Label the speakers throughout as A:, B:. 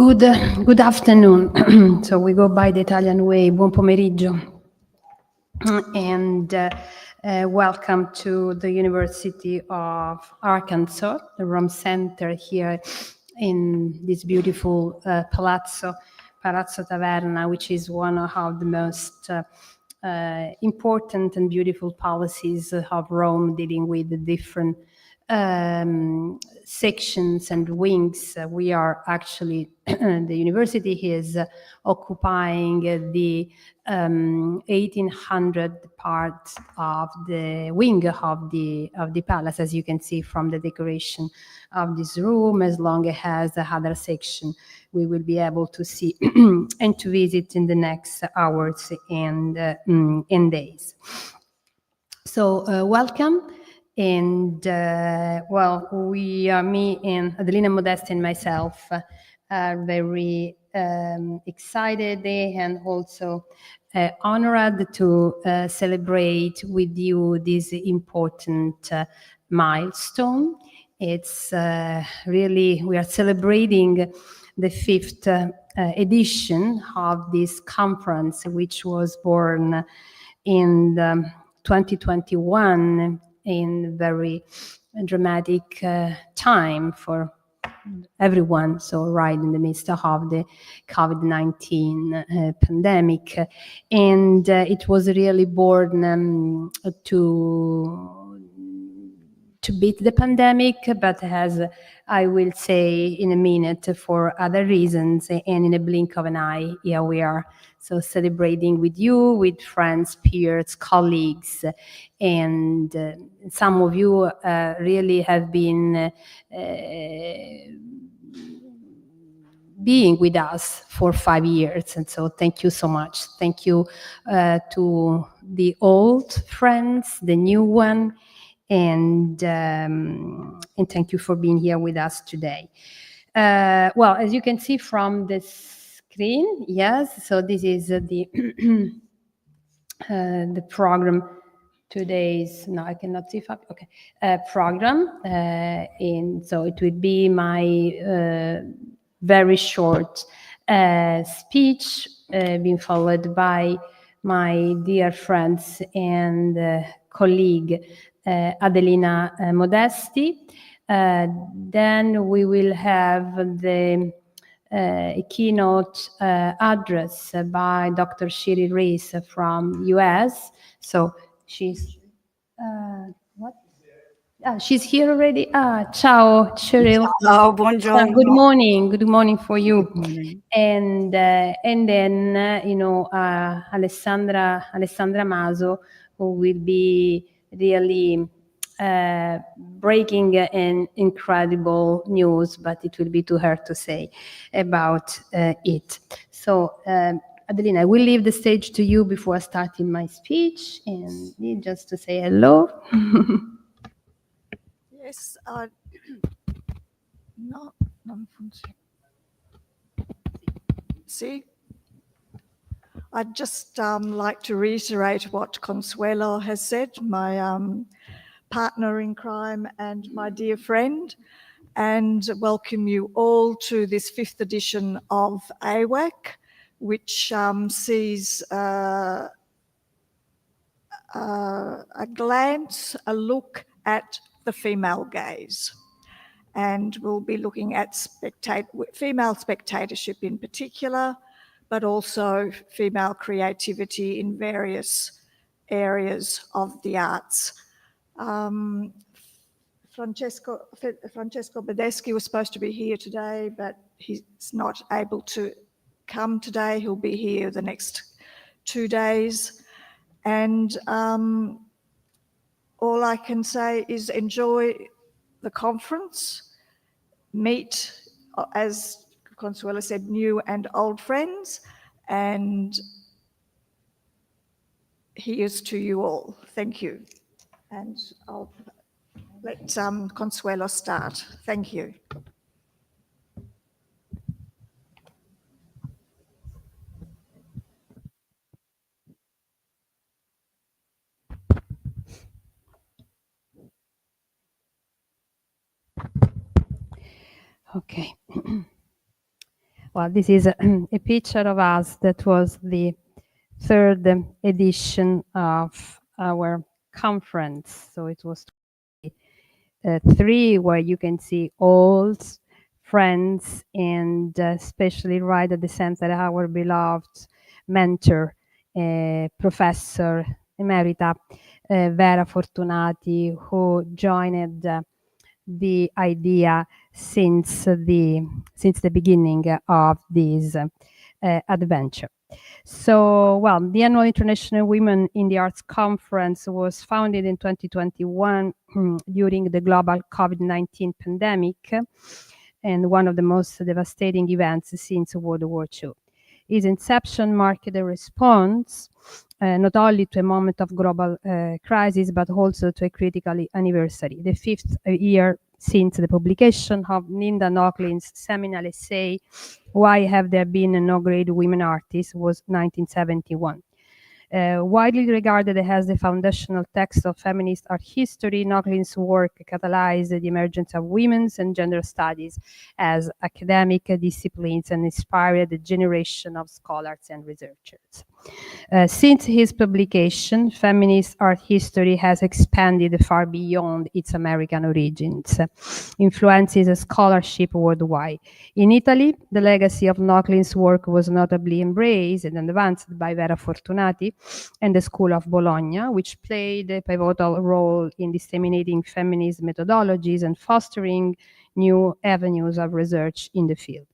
A: Good afternoon. So we go by the Italian way. Buon pomeriggio. And welcome to the University of Arkansas, the Rome Center here in this beautiful Palazzo Taverna, which is one of the most important and beautiful palaces of Rome, dealing with the different sections and wings. We are actually the university is occupying the 1800 part of the wing of the palace, as you can see from the decoration of this room. As long as the other section we will be able to see and to visit in the next hours and days. So welcome. And well, me and Adelina, Modesti, and myself are very excited and also honored to celebrate with you this important milestone. It's really, we are celebrating the fifth edition of this conference, which was born in 2021 in very dramatic time for everyone. So right in the midst of the COVID-19 pandemic. And it was really born to beat the pandemic, but as I will say in a minute, for other reasons, and in a blink of an eye, here we are. So celebrating with you, with friends, peers, colleagues, and some of you really have been being with us for 5 years. And so thank you so much. Thank you to the old friends, the new one, and thank you for being here with us today. Well, as you can see from the screen, yes, so this is the the program. Today's, no, I cannot see, okay, program, and so it will be my very short speech, being followed by my dear friends and colleague Adelina Modesti. Then we will have the keynote address by Dr. Sheryl Reiss from US. So she's what? She's here already. Ciao, Sheryl.
B: Ciao, buongiorno.
A: Good morning. Good morning for you.
B: Good morning.
A: And then Alessandra Maso, who will be really breaking an incredible news, but it will be to her to say about it. So Adelina, I will leave the stage to you before starting my speech, and just to say hello.
B: Yes, no, non funziona. See? I'd just like to reiterate what Consuelo has said, my partner in crime and my dear friend, and welcome you all to this 5th edition of AIWAC, which sees a glance, a look at the female gaze. And we'll be looking at female spectatorship in particular, but also female creativity in various areas of the arts. Francesco Bedeschi was supposed to be here today, but he's not able to come today. He'll be here the next 2 days. And all I can say is enjoy the conference, meet, as Consuelo said, new and old friends, and here's to you all. Thank you. And I'll let Consuelo start. Thank you.
A: Okay. Well, this is a picture of us. That was the third edition of our conference. So it was 3, where you can see old friends, and especially right at the center, our beloved mentor, Professor Emerita Vera Fortunati, who joined the idea since the beginning of this adventure. So, well, the annual International Women in the Arts Conference was founded in 2021 during the global COVID-19 pandemic, and one of the most devastating events since World War II. Its inception marked a response not only to a moment of global crisis, but also to a critical anniversary, the 5th year since the publication of Linda Nochlin's seminal essay, Why Have There Been No Great Women Artists, was 1971. Widely regarded as the foundational text of feminist art history, Nochlin's work catalyzed the emergence of women's and gender studies as academic disciplines and inspired a generation of scholars and researchers. Since his publication, feminist art history has expanded far beyond its American origins, influences scholarship worldwide. In Italy, the legacy of Nochlin's work was notably embraced and advanced by Vera Fortunati and the School of Bologna, which played a pivotal role in disseminating feminist methodologies and fostering new avenues of research in the field.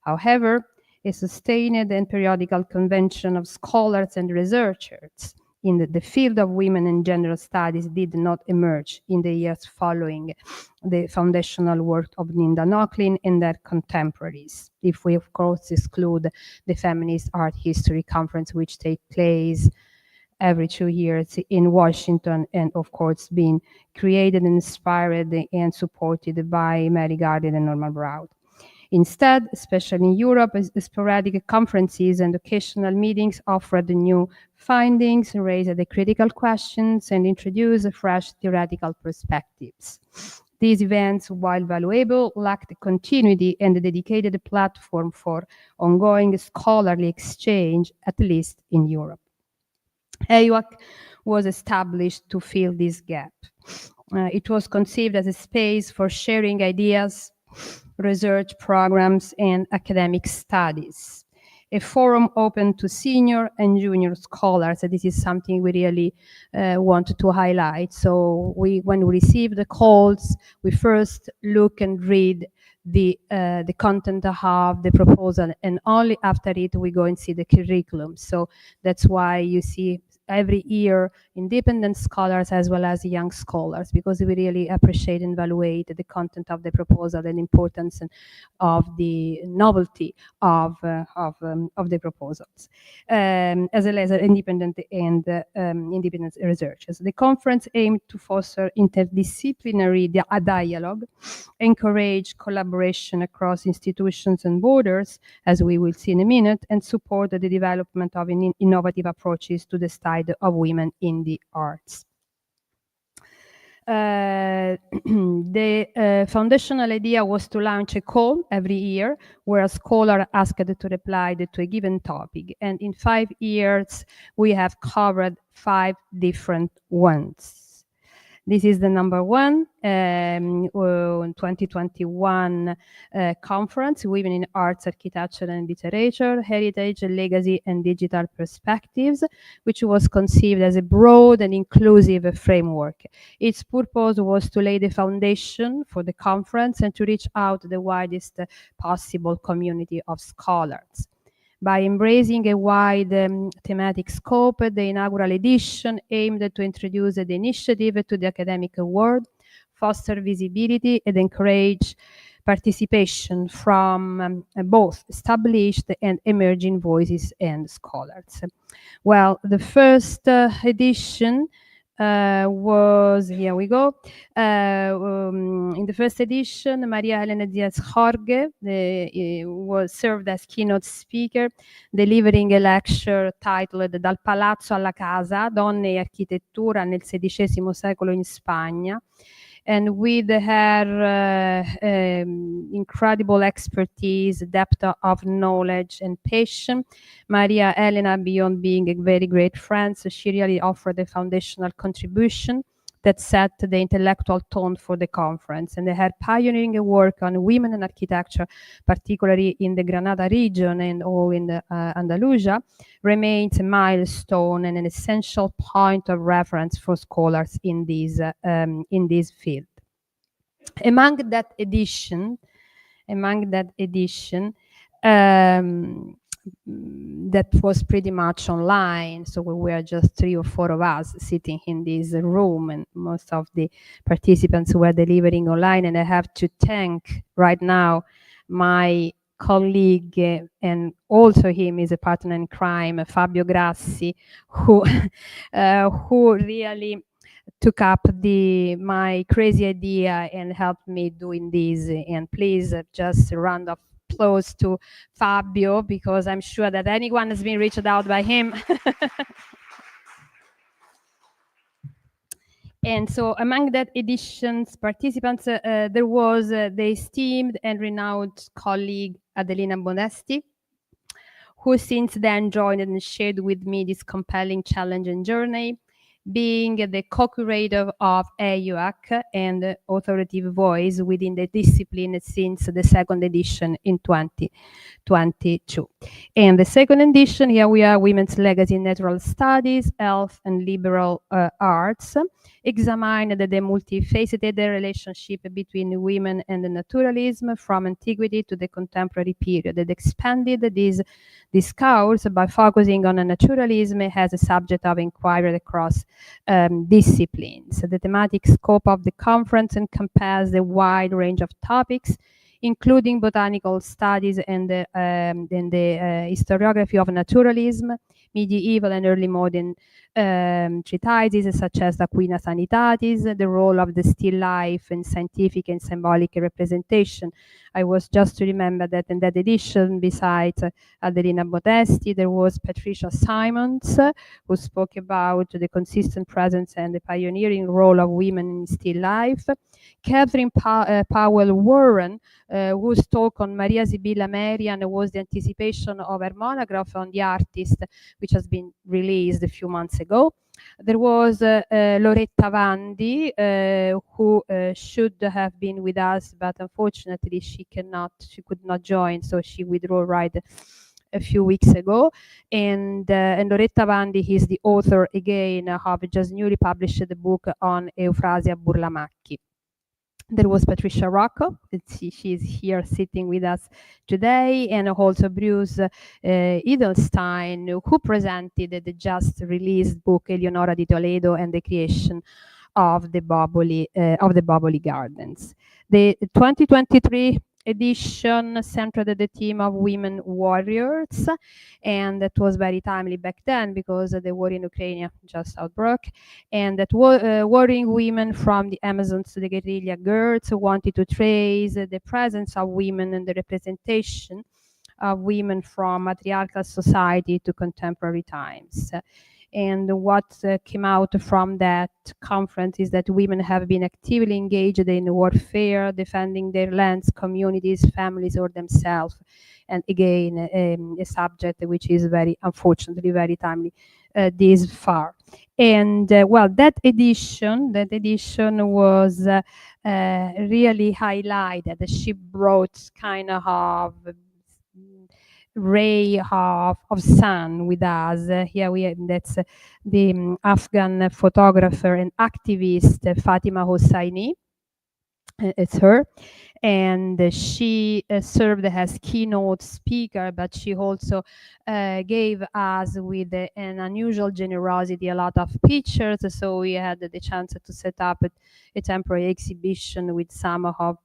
A: However, a sustained and periodical convention of scholars and researchers in the field of women and gender studies did not emerge in the years following the foundational work of Linda Nochlin and their contemporaries, if we of course exclude the Feminist Art History Conference, which takes place every 2 years in Washington, and of course being created, inspired, and supported by Mary Gardner and Norman Brown. Instead, especially in Europe, sporadic conferences and occasional meetings offered new findings, raised the critical questions, and introduced fresh theoretical perspectives. These events, while valuable, lacked continuity and a dedicated platform for ongoing scholarly exchange, at least in Europe. AIWAC was established to fill this gap. It was conceived as a space for sharing ideas, research programs, and academic studies. A forum open to senior and junior scholars. This is something we really want to highlight. So when we receive the calls, we first look and read the content of the proposal, and only after it we go and see the curriculum. So that's why you see every year independent scholars as well as young scholars, because we really appreciate and evaluate the content of the proposal and importance of the novelty of the proposals, as well as independent and independent researchers. The conference aimed to foster interdisciplinary dialogue, encourage collaboration across institutions and borders, as we will see in a minute, and support the development of innovative approaches to the study of women in the arts. The foundational idea was to launch a call every year where a scholar asked to reply to a given topic. And in 5 years, we have covered 5 different ones. This is the number 1 in 2021 conference, Women in Arts, Architecture and Literature, Heritage, Legacy and Digital Perspectives, which was conceived as a broad and inclusive framework. Its purpose was to lay the foundation for the conference and to reach out to the widest possible community of scholars. By embracing a wide thematic scope, the inaugural edition aimed to introduce the initiative to the academic world, foster visibility, and encourage participation from both established and emerging voices and scholars. Well, the first edition was, here we go, in the first edition, Maria Elena Diaz Jorge was served as keynote speaker, delivering a lecture titled Dal Palazzo alla Casa, Donne e Architettura nel XVI secolo in Spagna. And with her incredible expertise, depth of knowledge and passion, Maria Elena, beyond being a very great friend, she really offered a foundational contribution that set the intellectual tone for the conference. And her pioneering work on women and architecture, particularly in the Granada region and all in the Andalusia, remains a milestone and an essential point of reference for scholars in this field. Among that edition, that was pretty much online, so we were just 3 or 4 of us sitting in this room, and most of the participants were delivering online. And I have to thank right now my colleague, and also him is a partner in crime, Fabio Grassi, who really took up my crazy idea and helped me doing this. And please, just a round of applause to Fabio, because I'm sure that anyone has been reached out by him. And so among that edition's participants, there was the esteemed and renowned colleague Adelina Modesti, who since then joined and shared with me this compelling challenge and journey, being the co-curator of AIWAC and authoritative voice within the discipline since the second edition in 2022. And the second edition, here we are, Women's Legacy in Natural Studies, Health and Liberal Arts, examined the multifaceted relationship between women and the naturalism from antiquity to the contemporary period. It expanded this discourse by focusing on naturalism as a subject of inquiry across disciplines. The thematic scope of the conference encompassed a wide range of topics, including botanical studies and the historiography of naturalism, medieval and early modern treatises such as the Quina Sanitatis, the role of the still life in scientific and symbolic representation. I was just to remember that in that edition, besides Adelina Modesti, there was Patricia Simons, who spoke about the consistent presence and the pioneering role of women in still life. Catherine Powell Warren, whose talk on Maria Sibilla Merian was the anticipation of her monograph on the artist, which has been released a few months ago. There was Loretta Vandi, who should have been with us, but unfortunately she could not join, so she withdrew right a few weeks ago. And Loretta Vandi is the author again of just newly published the book on Eufrasia Burlamacchi. There was Patricia Rocco, she is here sitting with us today, and also Bruce Edelstein, who presented the just released book Eleonora di Toledo and the Creation of the Boboli Gardens. The 2023 edition centered the theme of women warriors, and that was very timely back then because the war in Ukraine just outbroke, and that warring women from the Amazons to the guerrilla girls wanted to trace the presence of women and the representation of women from matriarchal society to contemporary times. And what came out from that conference is that women have been actively engaged in warfare, defending their lands, communities, families, or themselves. And again, a subject which is unfortunately, very timely this far. And well, that edition was really highlighted. She brought kind of ray of sun with us. Here that's the Afghan photographer and activist Fatima Hosseini. It's her, and she served as keynote speaker, but she also gave us with an unusual generosity a lot of pictures, so we had the chance to set up a temporary exhibition with some of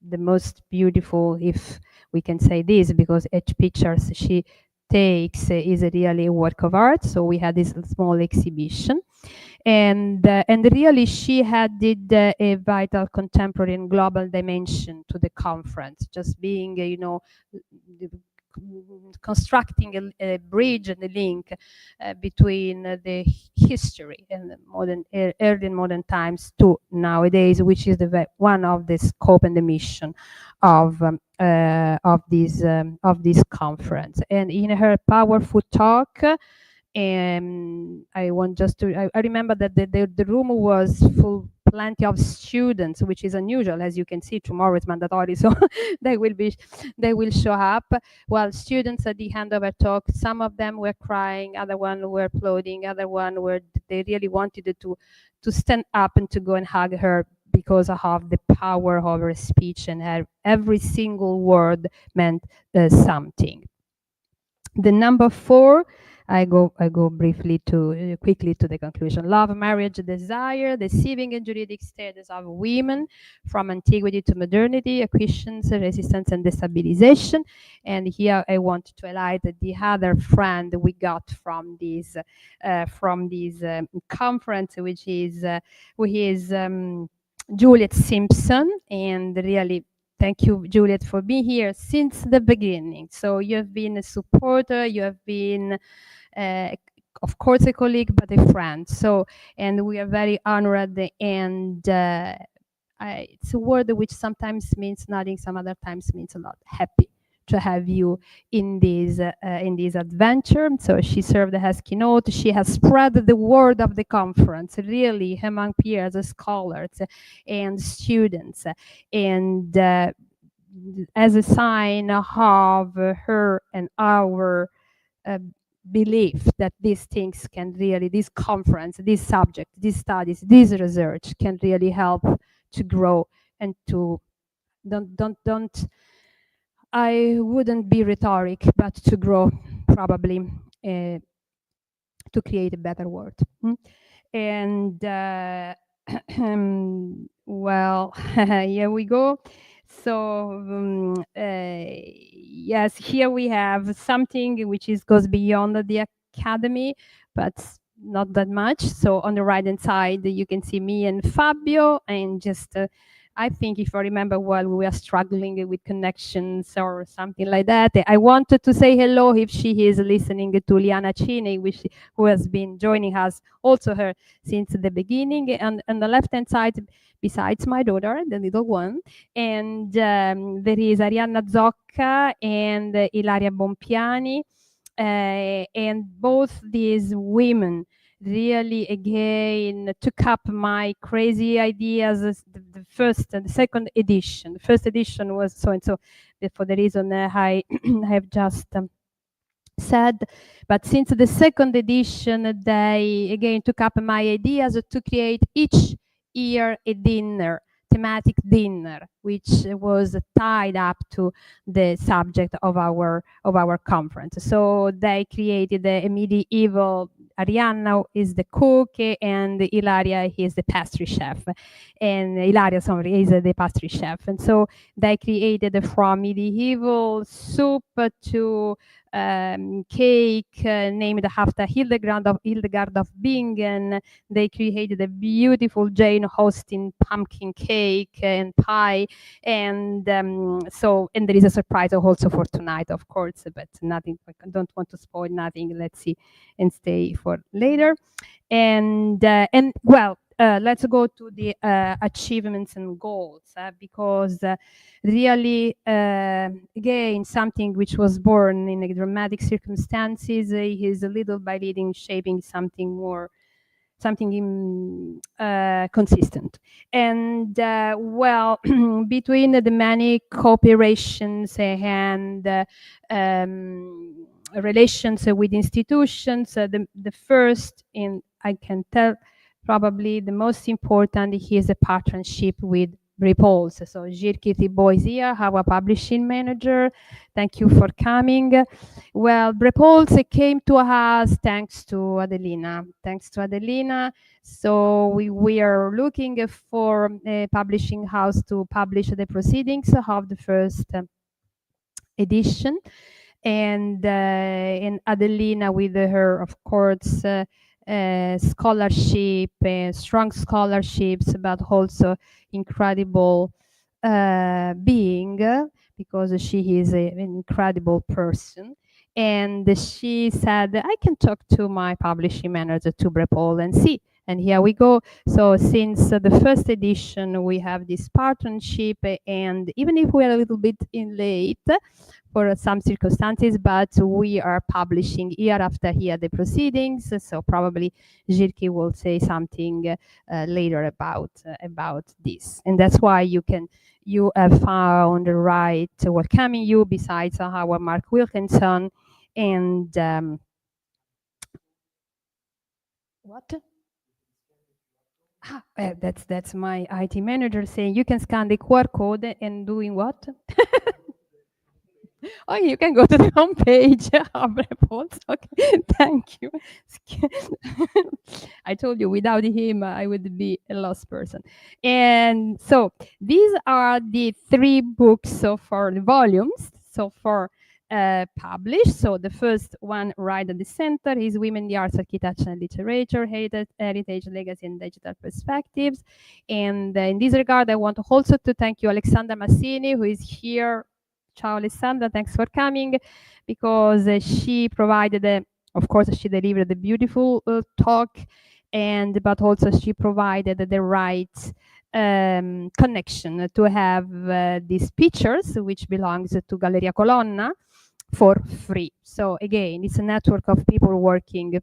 A: the most beautiful, if we can say this, because each picture she takes is really a work of art. So we had this small exhibition, and really she added a vital contemporary and global dimension to the conference, just being constructing a bridge and a link between the history and the modern, early and modern times to nowadays, which is one of the scope and the mission of this conference. And in her powerful talk, I want just to, I remember that the room was full, plenty of students, which is unusual. As you can see, tomorrow is mandatory, so they will show up. Well, students at the end of her talk, some of them were crying, other one were applauding, other one were, they really wanted to stand up and to go and hug her because of the power of her speech, and her every single word meant something. The number 4, I go briefly to quickly to the conclusion. Love, marriage, desire, the civic and juridic status of women from antiquity to modernity, acquisitions, resistance, and destabilization. And here I want to highlight the other friend we got from this conference, which is Juliet Simpson, and really. Thank you, Juliet, for being here since the beginning. So you have been a supporter, you have been, of course, a colleague, but a friend. So, and we are very honored, and it's a word which sometimes means nothing, some other times means a lot. Happy to have you in this adventure. So she served as keynote. She has spread the word of the conference really among peers, scholars, and students, and as a sign of her and our belief that these things can really, this conference, this subject, these studies, this research can really help to grow and to don't I wouldn't be rhetoric, but to grow, probably, to create a better world. And well, here we go. So yes, here we have something which goes beyond the academy, but not that much. So on the right hand side, you can see me and Fabio, and just I think if I remember well, we were struggling with connections or something like that. I wanted to say hello if she is listening to Liana Cini, who has been joining us, also her, since the beginning. And on the left-hand side, besides my daughter, the little one, and there is Arianna Zocca and Ilaria Bompiani, and both these women really again took up my crazy ideas. The first and the second edition. The first edition was so and so, for the reason I have just said. But since the second edition, they again took up my ideas to create each year a dinner, thematic dinner, which was tied up to the subject of our conference. So they created a medieval. Arianna is the cook, and Ilaria is the pastry chef, and Ilaria, sorry, is the pastry chef. And so they created from medieval soup to cake named after Hildegard of Bingen. They created a beautiful Jane Austen pumpkin cake and pie, and so, and there is a surprise also for tonight, of course, but nothing. I don't want to spoil nothing. Let's see and stay for later. And well, let's go to the achievements and goals, because really, again, something which was born in a dramatic circumstances is little by little shaping something more, something consistent. And well, between the many cooperations and relations with institutions, the first, in I can tell, probably the most important is a partnership with Repulse. So Jirki Thibault is here, our publishing manager. Thank you for coming. Well, Repulse came to us thanks to Adelina. Thanks to Adelina. So we are looking for a publishing house to publish the proceedings of the first edition. And Adelina, with her, of course, scholarship and strong scholarships, but also incredible being, because she is an incredible person. And she said, I can talk to my publishing manager, to Paul, and see. And here we go. So since the first edition, we have this partnership, and even if we are a little bit in late for some circumstances, but we are publishing year after year the proceedings. So probably Jirki will say something later about this. And that's why you have found right welcoming you, besides our Mark Wilkinson and what? That's my IT manager saying you can scan the QR code and doing what? Oh, you can go to the homepage of reports. Okay, thank you. I told you without him, I would be a lost person. And so these are the 3 books so far, the volumes so far published. So the first one right at the center is Women in the Arts, Architecture and Literature, Heritage, Legacy and Digital Perspectives. And in this regard, I want also to thank you, Alexandra Massini, who is here. Ciao Alessandra, thanks for coming, because she provided, of course, she delivered a beautiful talk, but also she provided the right connection to have these pictures, which belongs to Galleria Colonna, for free. So again, it's a network of people working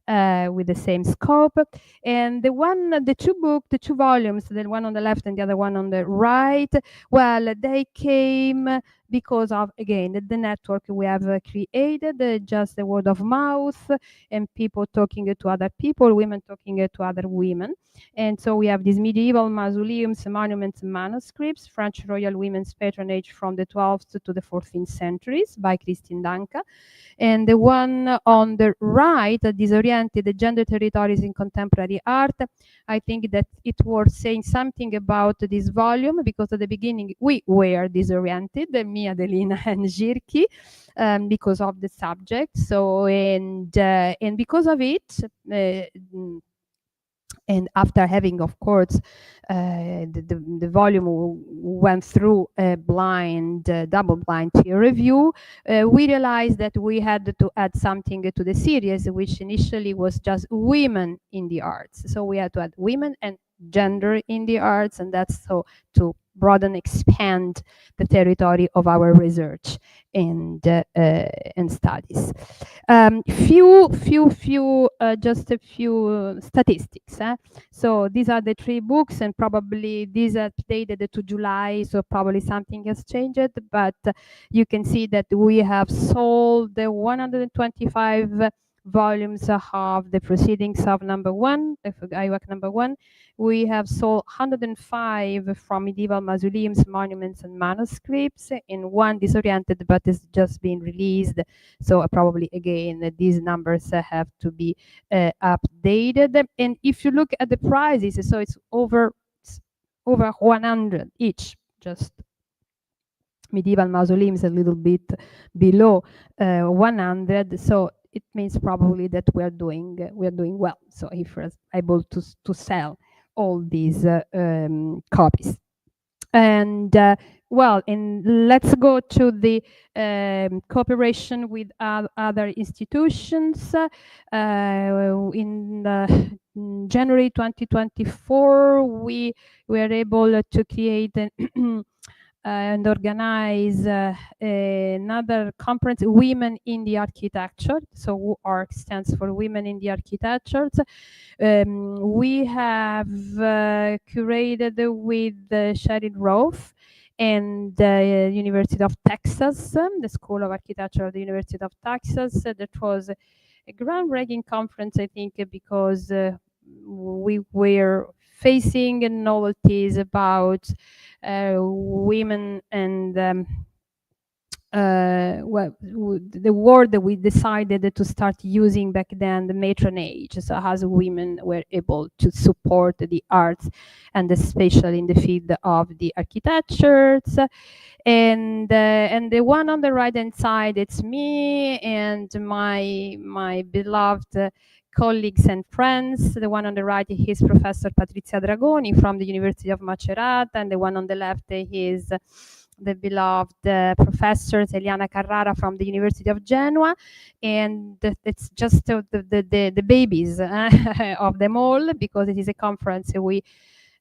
A: with the same scope. And the 2 volumes, the one on the left and the other one on the right, well, they came because of, again, the network we have created, just the word of mouth and people talking to other people, women talking to other women. And so we have these medieval mausoleums, monuments, and manuscripts, French royal women's patronage from the 12th to the 14th centuries by Christine Danca. And the one on the right, Disoriented Gender Territories in Contemporary Art, I think that it was saying something about this volume, because at the beginning we were disoriented, me, Adelina, and Jirki, because of the subject. So, and because of it, and after having, of course, the volume went through a blind, double-blind peer review, we realized that we had to add something to the series, which initially was just women in the arts. So we had to add women and gender in the arts, and that's so to broaden, expand the territory of our research and studies. Just a few statistics. So these are the 3 books, and probably these are dated to July, so probably something has changed, but you can see that we have sold 125 volumes of the proceedings of number 1, the AIWAC number 1. We have sold 105 from medieval mausoleums, monuments, and manuscripts, and 1 disoriented, but it's just been released. So probably, again, these numbers have to be updated. And if you look at the prices, so it's over 100 each, just medieval mausoleums a little bit below 100. So it means probably that we are doing well. So if we're able to sell all these copies. And well, and let's go to the cooperation with other institutions. In January 2024, we were able to create and organize another conference, Women in the Architecture. So ARC stands for Women in the Architecture. We have curated with Sheryl and the University of Texas, the School of Architecture of the University of Texas. That was a groundbreaking conference, I think, because we were facing novelties about women and well, the word that we decided to start using back then, the matronage. So as women were able to support the arts, and especially in the field of the architectures. And the one on the right hand side, it's me and my beloved colleagues and friends. The one on the right is Professor Patrizia Dragoni from the University of Macerata, and the one on the left is the beloved professor Eliana Carrara from the University of Genoa, and it's just the babies of them all, because it is a conference we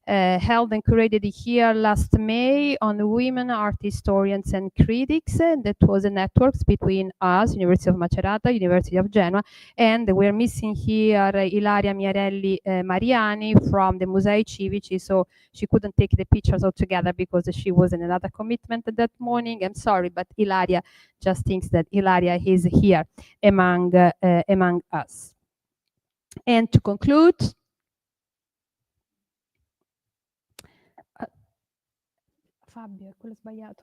A: held and curated here last May on women art historians and critics. That was a network between us, University of Macerata, University of Genoa, and we're missing here Ilaria Miarelli Mariani from the Musei Civici, so she couldn't take the pictures all together because she was in another commitment that morning. I'm sorry, but Ilaria just thinks that Ilaria is here among us. And to conclude, Fabio, è quello sbagliato.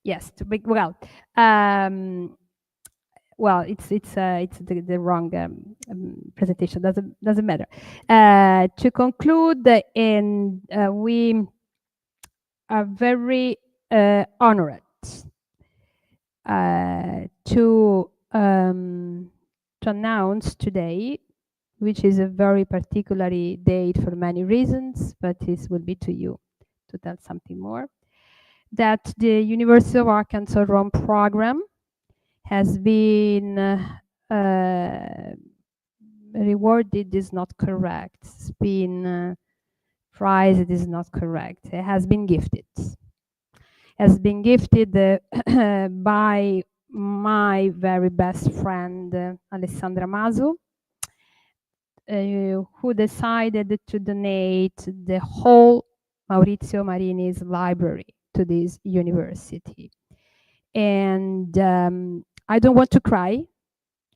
A: Yes, well, it's the wrong presentation. Doesn't matter. To conclude, and we are very honored to announce today, which is a very particular date for many reasons, but this will be to you to tell something more, that the University of Arkansas Rome program has been rewarded is not correct. It's been prized is not correct. It has been gifted. Has been gifted by my very best friend Alessandra Masu, who decided to donate the whole Maurizio Marini's library to this university. And I don't want to cry.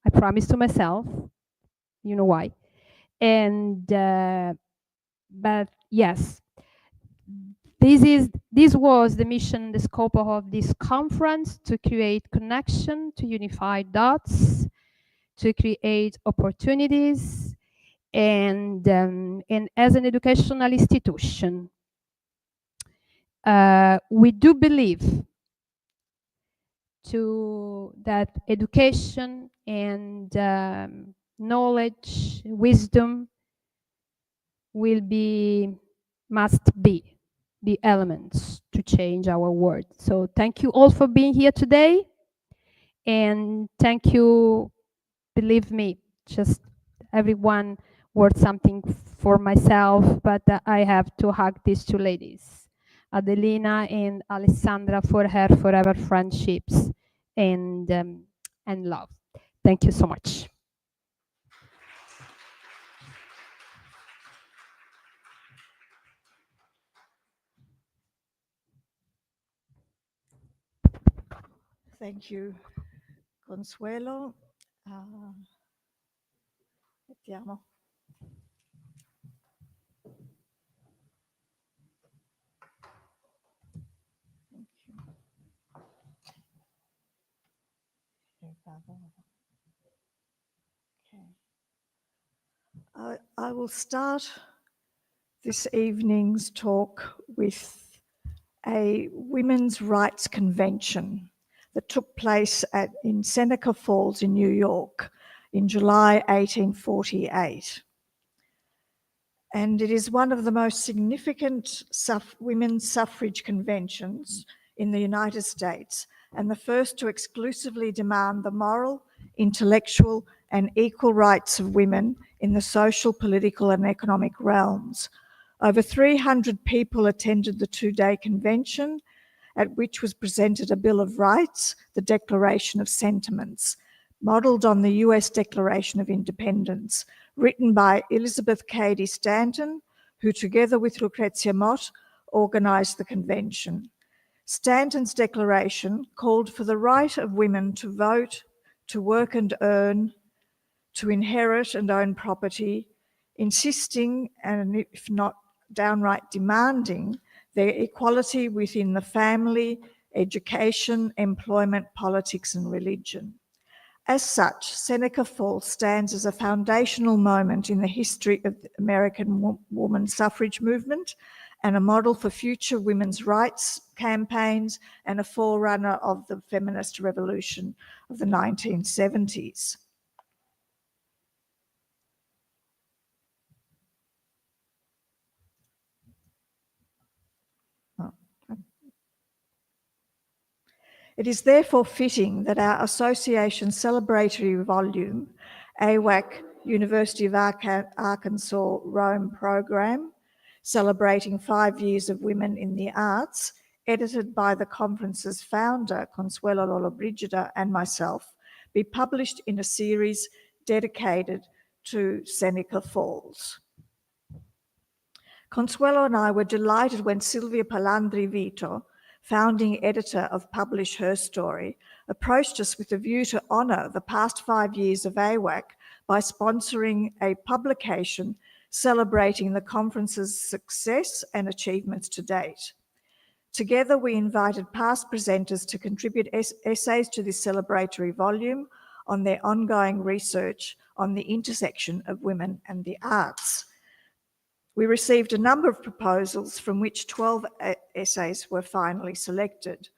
A: I promise to myself. You know why. And but yes, this was the mission, the scope of this conference, to create connection, to unify dots, to create opportunities, and as an educational institution, we do believe that education and knowledge, wisdom must be the elements to change our world. So thank you all for being here today, and thank you, believe me, just everyone worth something for myself, but I have to hug these two ladies, Adelina and Alessandra, for her forever friendships and love. Thank you so much.
B: Thank you, Consuelo. Mettiamo. Thank you. Okay. I will start this evening's talk with a women's rights convention that took place in Seneca Falls in New York in July 1848. And it is one of the most significant women's suffrage conventions in the United States, and the first to exclusively demand the moral, intellectual, and equal rights of women in the social, political, and economic realms. Over 300 people attended the two-day convention, at which was presented a Bill of Rights, the Declaration of Sentiments, modelled on the US Declaration of Independence, written by Elizabeth Cady Stanton, who together with Lucrezia Mott organised the convention. Stanton's declaration called for the right of women to vote, to work and earn, to inherit and own property, insisting, and if not downright demanding, their equality within the family, education, employment, politics, and religion. As such, Seneca Falls stands as a foundational moment in the history of the American woman suffrage movement and a model for future women's rights campaigns and a forerunner of the feminist revolution of the 1970s. It is therefore fitting that our association's celebratory volume, AIWAC University of Arkansas Rome program, celebrating 5 years of women in the arts, edited by the conference's founder, Consuelo Lollobrigida, and myself, be published in a series dedicated to Seneca Falls. Consuelo and I were delighted when Silvia Palandri Vito, founding editor of Publish Her Story, approached us with a view to honour the past 5 years of AIWAC by sponsoring a publication celebrating the conference's success and achievements to date. Together, we invited past presenters to contribute essays to this celebratory volume on their ongoing research on the intersection of women and the arts. We received a number of proposals from which 12 essays were finally selected.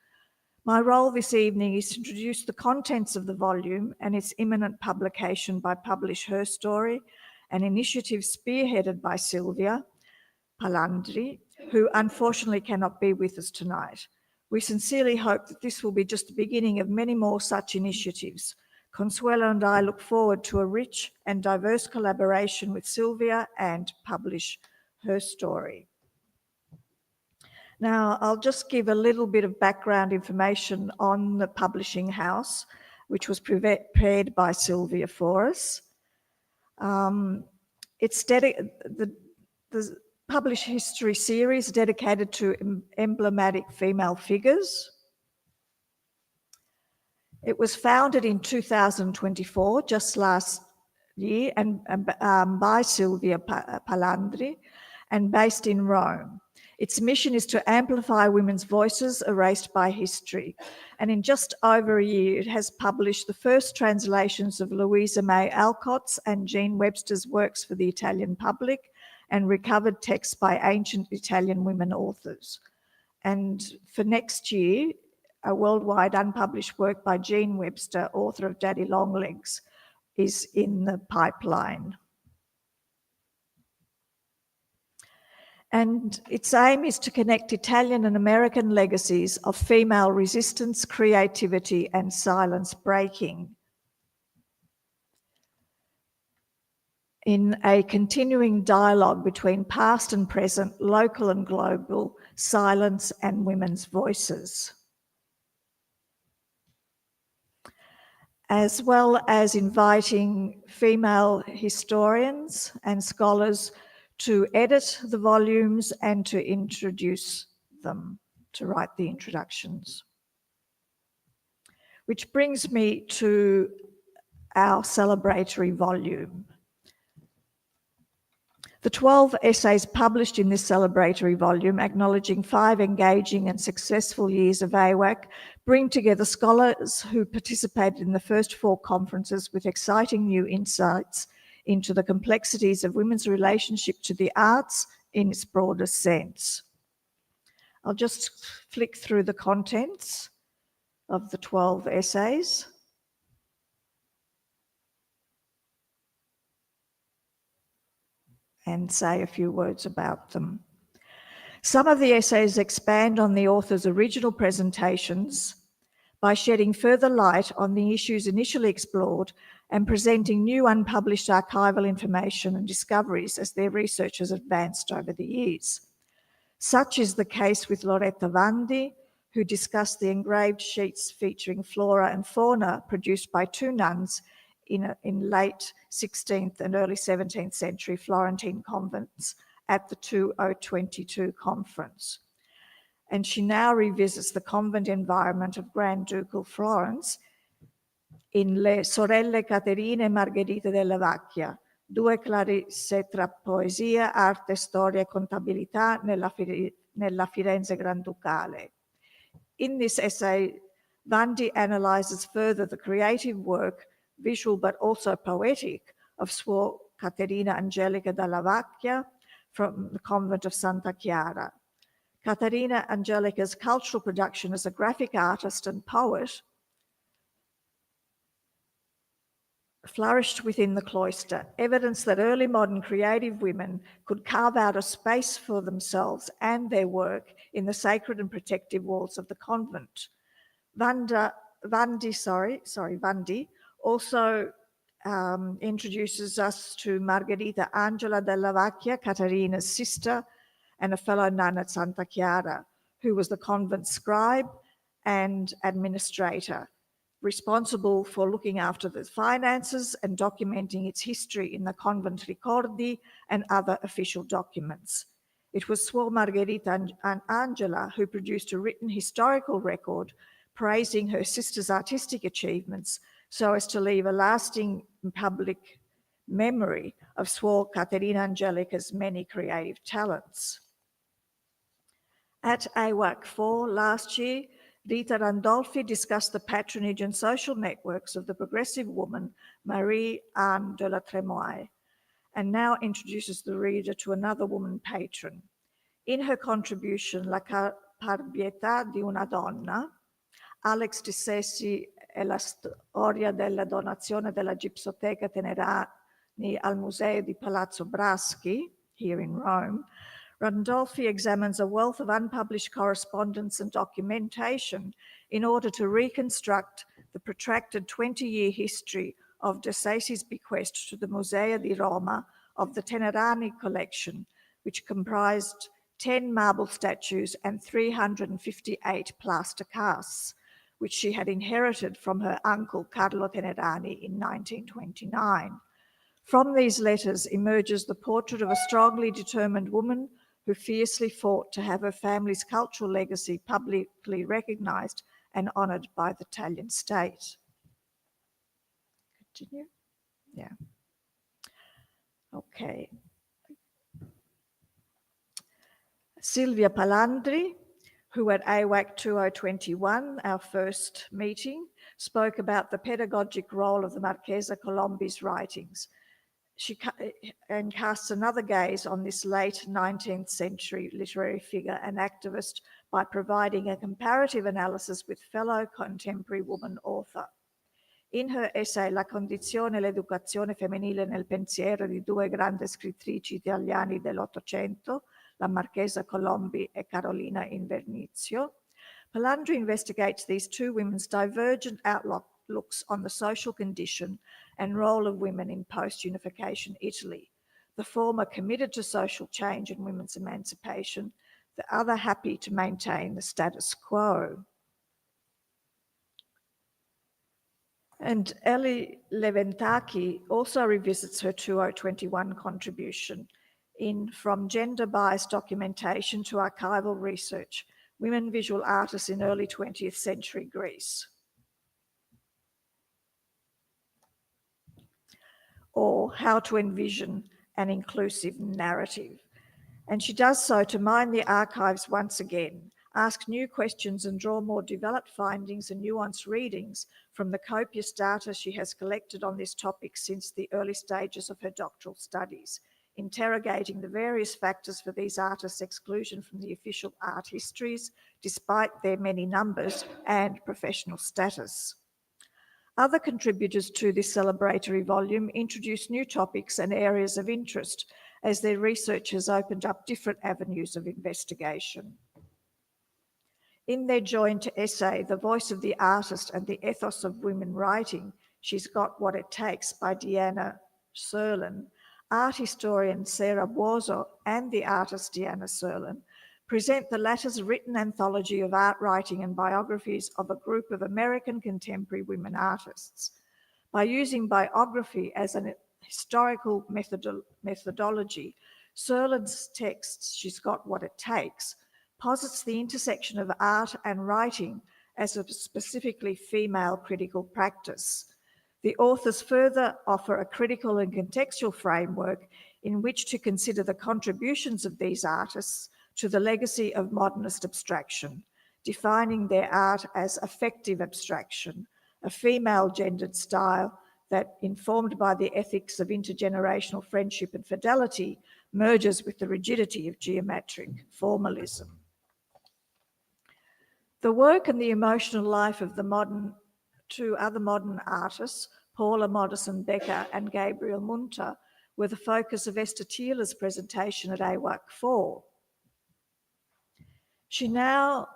B: My role this evening is to introduce the contents of the volume and its imminent publication by Publish Her Story, an initiative spearheaded by Silvia Palandri, who unfortunately cannot be with us tonight. We sincerely hope that this will be just the beginning of many more such initiatives. Consuelo and I look forward to a rich and diverse collaboration with Silvia and Publish Her Story. Now, I'll just give a little bit of background information on the publishing house, which was prepared by Silvia for us. It's the Publish History series dedicated to emblematic female figures. It was founded in 2024, just last year, and by Silvia Palandri, and based in Rome. Its mission is to amplify women's voices erased by history. And in just over a year, it has published the first translations of Louisa May Alcott's and Jean Webster's works for the Italian public, and recovered texts by ancient Italian women authors. And for next year, a worldwide unpublished work by Jean Webster, author of Daddy Longlegs, is in the pipeline. And its aim is to connect Italian and American legacies of female resistance, creativity, and silence breaking in a continuing dialogue between past and present, local and global, silence and women's voices, as well as inviting female historians and scholars to edit the volumes and to introduce them, to write the introductions. Which brings me to our celebratory volume. The 12 essays published in this celebratory volume, acknowledging 5 engaging and successful years of AIWAC, bring together scholars who participated in the first 4 conferences with exciting new insights into the complexities of women's relationship to the arts in its broadest sense. I'll just flick through the contents of the 12 essays. And say a few words about them. Some of the essays expand on the author's original presentations by shedding further light on the issues initially explored and presenting new unpublished archival information and discoveries as their research has advanced over the years. Such is the case with Loretta Vandi, who discussed the engraved sheets featuring flora and fauna produced by 2 nuns in late 16th and early 17th century Florentine convents at the 2022 conference. And she now revisits the convent environment of Grand Ducal Florence in Le Sorelle Caterine e Margherita della Vacchia, 2 clarisse tra poesia, arte, storia e contabilità nella Firenze Granducale. In this essay, Vandi analyzes further the creative work, visual but also poetic, of Suor Caterina Angelica della Vacchia from the convent of Santa Chiara. Caterina Angelica's cultural production as a graphic artist and poet flourished within the cloister, evidence that early modern creative women could carve out a space for themselves and their work in the sacred and protective walls of the convent. Vandi also introduces us to Margherita Angela della Vacchia, Caterina's sister, and a fellow nun at Santa Chiara, who was the convent scribe and administrator, responsible for looking after the finances and documenting its history in the convent ricordi and other official documents. It was Suor Margherita and Angela who produced a written historical record praising her sister's artistic achievements so as to leave a lasting public memory of Suor Caterina Angelica's many creative talents. At AIWAC 4 last year, Rita Randolfi discussed the patronage and social networks of the progressive woman Marie-Anne de la Tremoille, and now introduces the reader to another woman patron. In her contribution, La caparbietà di una donna, Alex Dissessi e la storia della donazione della Gipsoteca Tenerani al Museo di Palazzo Braschi, here in Rome, Randolfi examines a wealth of unpublished correspondence and documentation in order to reconstruct the protracted 20-year history of Dissessi's bequest to the Museo di Roma of the Tenerani collection, which comprised 10 marble statues and 358 plaster casts, which she had inherited from her uncle Carlo Tenerani in 1929. From these letters emerges the portrait of a strongly determined woman who fiercely fought to have her family's cultural legacy publicly recognized and honored by the Italian state. Continue? Yeah. Okay. Silvia Palandri, who at AIWAC 2021, our first meeting, spoke about the pedagogic role of the Marchesa Colombi's writings. She casts another gaze on this late 19th century literary figure and activist by providing a comparative analysis with fellow contemporary woman author. In her essay La condizione e l'educazione femminile nel pensiero di due grandi scrittrici italiani dell'Ottocento, la Marchesa Colombi e Carolina Invernizio, Palandri investigates these two women's divergent outlooks on the social condition and role of women in post-unification Italy, the former committed to social change and women's emancipation, the other happy to maintain the status quo. And Ellie Leventaki also revisits her 2021 contribution in From Gender-Biased Documentation to Archival Research, Women Visual Artists in Early 20th Century Greece. Or How to Envision an Inclusive Narrative. And she does so to mine the archives once again, ask new questions and draw more developed findings and nuanced readings from the copious data she has collected on this topic since the early stages of her doctoral studies, interrogating the various factors for these artists' exclusion from the official art histories, despite their many numbers and professional status. Other contributors to this celebratory volume introduce new topics and areas of interest as their research has opened up different avenues of investigation. In their joint essay, The Voice of the Artist and the Ethos of Women Writing, She's Got What It Takes by Diana Serlin, art historian Sarah Buoso and the artist Diana Serlin present the latter's written anthology of art writing and biographies of a group of American contemporary women artists. By using biography as an historical methodology, Serlin's text, She's Got What It Takes, posits the intersection of art and writing as a specifically female critical practice. The authors further offer a critical and contextual framework in which to consider the contributions of these artists to the legacy of modernist abstraction, defining their art as affective abstraction, a female-gendered style that, informed by the ethics of intergenerational friendship and fidelity, merges with the rigidity of geometric formalism. The work and the emotional life of the two other modern artists, Paula Modison-Becker and Gabriel Munter, were the focus of Esther Thiele's presentation at AIWAC 4. She now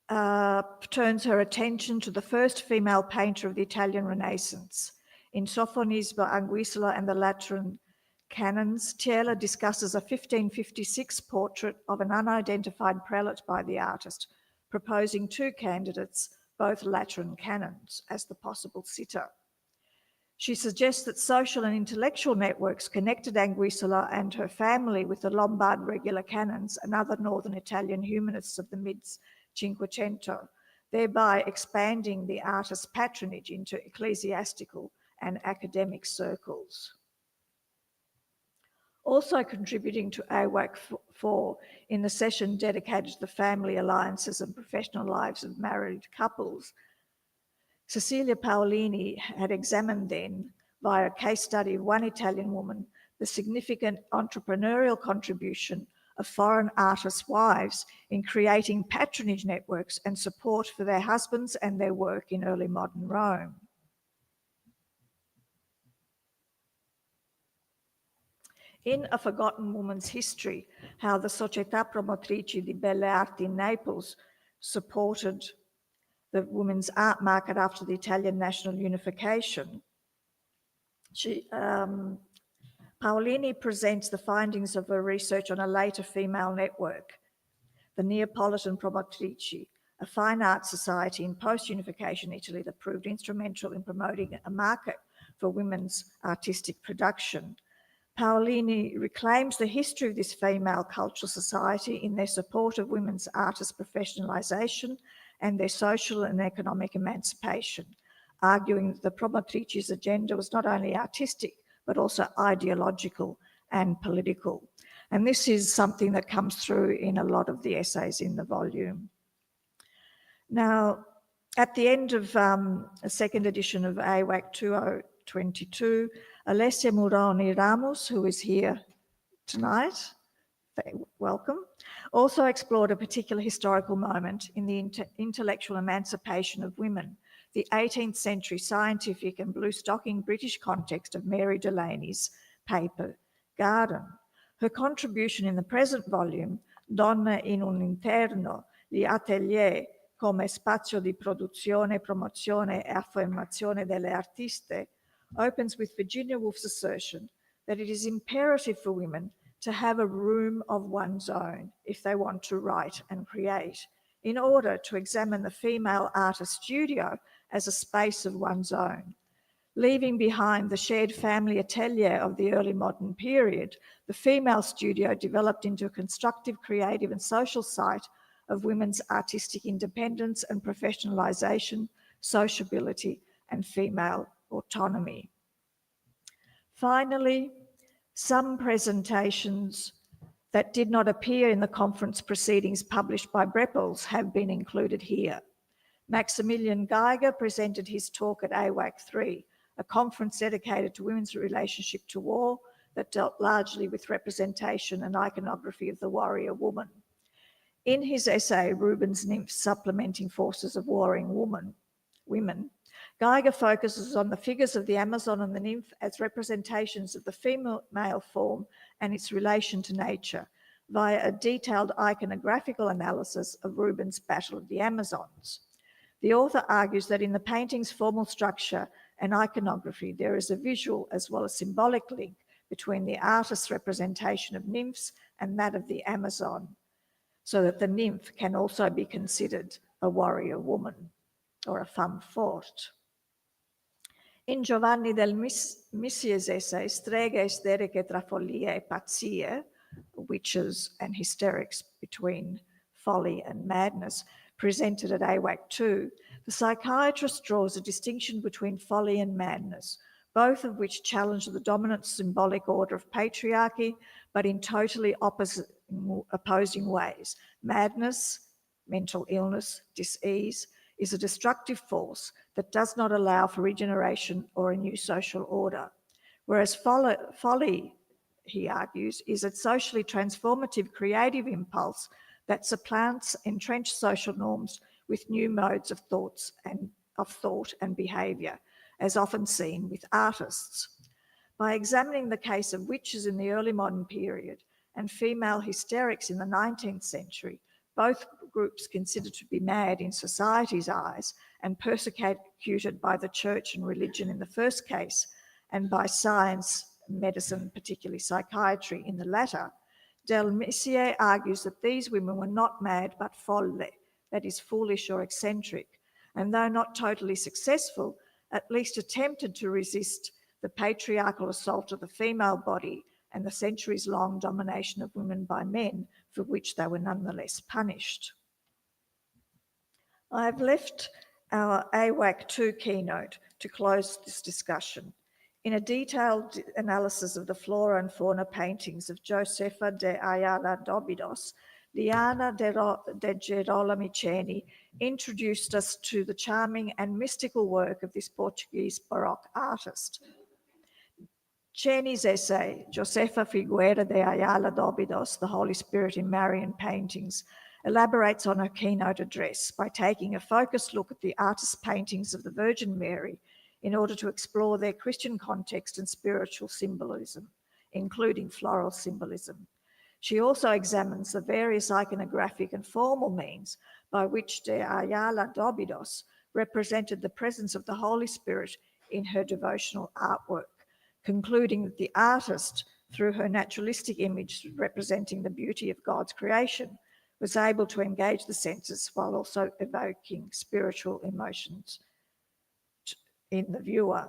B: turns her attention to the first female painter of the Italian Renaissance. In Sophonisba, Anguissola and the Lateran Canons, Tiela discusses a 1556 portrait of an unidentified prelate by the artist, proposing two candidates, both Lateran canons, as the possible sitter. She suggests that social and intellectual networks connected Anguissola and her family with the Lombard regular canons and other northern Italian humanists of the mid-Cinquecento, thereby expanding the artist's patronage into ecclesiastical and academic circles. Also contributing to AIWAC 4 in the session dedicated to the family alliances and professional lives of married couples, Cecilia Paolini had examined then, via a case study of one Italian woman, the significant entrepreneurial contribution of foreign artists' wives in creating patronage networks and support for their husbands and their work in early modern Rome. In A Forgotten Woman's History, how the Società Promotrici di Belle Arti in Naples supported the women's art market after the Italian national unification, Paolini presents the findings of her research on a later female network, the Neapolitan Promotrici, a fine arts society in post-unification Italy that proved instrumental in promoting a market for women's artistic production. Paolini reclaims the history of this female cultural society in their support of women's artist professionalisation and their social and economic emancipation, arguing that the Promotrici's agenda was not only artistic, but also ideological and political. And this is something that comes through in a lot of the essays in the volume. Now, at the end of a second edition of AIWAC 2022, Alessia Muroni Ramos, who is here tonight, welcome, also explored a particular historical moment in the intellectual emancipation of women, the 18th century scientific and blue-stocking British context of Mary Delaney's paper, Garden. Her contribution in the present volume, Donne in un interno, gli atelier come spazio di produzione, promozione e affermazione delle artiste, opens with Virginia Woolf's assertion that it is imperative for women to have a room of one's own if they want to write and create, in order to examine the female artist studio as a space of one's own. Leaving behind the shared family atelier of the early modern period, the female studio developed into a constructive, creative and social site of women's artistic independence and professionalisation, sociability and female autonomy. Finally, some presentations that did not appear in the conference proceedings published by Brepols have been included here. Maximilian Geiger presented his talk at AIWAC 3, a conference dedicated to women's relationship to war that dealt largely with representation and iconography of the warrior woman. In his essay, Rubens' Nymphs Supplementing Forces of Warring Women, Geiger focuses on the figures of the Amazon and the nymph as representations of the female form and its relation to nature via a detailed iconographical analysis of Rubens' Battle of the Amazons. The author argues that in the painting's formal structure and iconography, there is a visual as well as symbolic link between the artist's representation of nymphs and that of the Amazon, so that the nymph can also be considered a warrior woman or a femme forte. In Giovanni del Missier's essay, Streghe isteriche tra follia e pazzie, witches and hysterics between folly and madness, presented at AIWAC 2, the psychiatrist draws a distinction between folly and madness, both of which challenge the dominant symbolic order of patriarchy, but in totally opposing ways. Madness, mental illness, dis-ease, is a destructive force that does not allow for regeneration or a new social order. Whereas folly, he argues, is a socially transformative creative impulse that supplants entrenched social norms with new modes of thought and behaviour, as often seen with artists. By examining the case of witches in the early modern period and female hysterics in the 19th century, both groups considered to be mad in society's eyes and persecuted by the church and religion in the first case, and by science, medicine, particularly psychiatry, in the latter, Del Messier argues that these women were not mad but folle, that is, foolish or eccentric, and though not totally successful, at least attempted to resist the patriarchal assault of the female body and the centuries-long domination of women by men, for which they were nonetheless punished. I have left our AIWAC 2 keynote to close this discussion. In a detailed analysis of the flora and fauna paintings of Josefa de Ayala Dobidos, Liana de Girolamo Ceni introduced us to the charming and mystical work of this Portuguese Baroque artist. Ceni's essay, Josefa Figueira de Ayala Dobidos, The Holy Spirit in Marian Paintings, elaborates on her keynote address by taking a focused look at the artist's paintings of the Virgin Mary in order to explore their Christian context and spiritual symbolism, including floral symbolism. She also examines the various iconographic and formal means by which de Ayala Dobidos represented the presence of the Holy Spirit in her devotional artwork, concluding that the artist, through her naturalistic image representing the beauty of God's creation, was able to engage the senses while also evoking spiritual emotions in the viewer.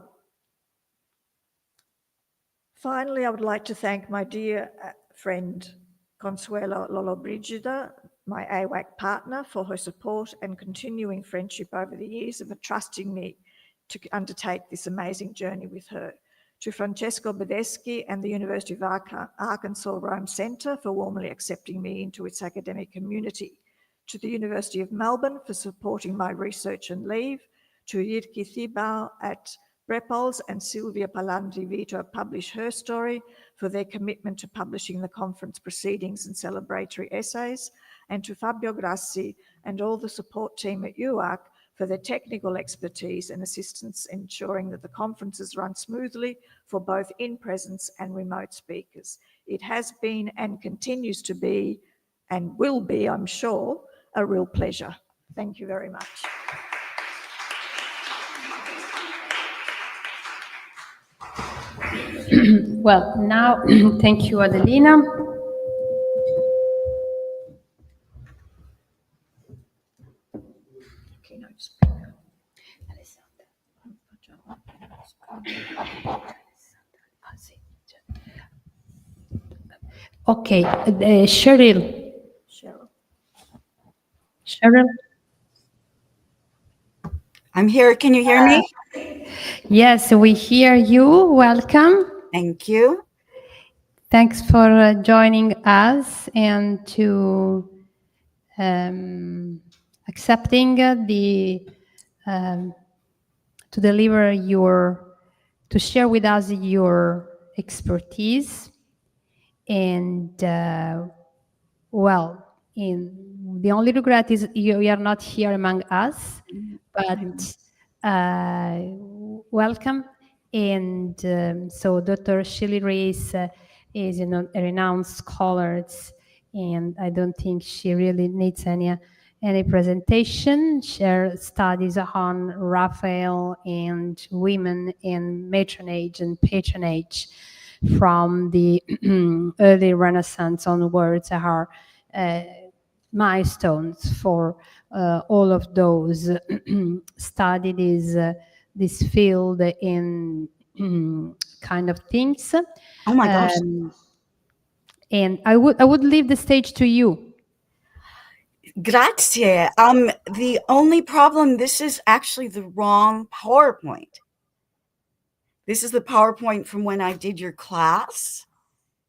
B: Finally, I would like to thank my dear friend Consuelo Lollobrigida, my AIWAC partner, for her support and continuing friendship over the years of trusting me to undertake this amazing journey with her. To Francesco Bedeschi and the University of Arkansas Rome Centre for warmly accepting me into its academic community. To the University of Melbourne for supporting my research and leave. To Jirki Thibau at Brepols and Silvia Palandri Vito Publish Her Story for their commitment to publishing the conference proceedings and celebratory essays, and to Fabio Grassi and all the support team at UARC for their technical expertise and assistance ensuring that the conferences run smoothly for both in-presence and remote speakers. It has been and continues to be, and will be, I'm sure, a real pleasure. Thank you very much.
A: Well, now, thank you, Adelina. Okay, Sheryl. Sheryl?
C: I'm here. Can you hear me?
A: Yes, we hear you. Welcome.
C: Thank you.
A: Thanks for joining us and to accepting to deliver to share with us your expertise. And well, the only regret is you are not here among us, but welcome. And so Dr. Sheryl Reiss is a renowned scholar, and I don't think she really needs any presentation. She studies on Raphael and women in matronage and patronage from the early Renaissance onwards are milestones for all of those studied this field in kind of things.
C: Oh my gosh.
A: And I would leave the stage to you.
C: Grazie. The only problem, this is actually the wrong PowerPoint. This is the PowerPoint from when I did your class.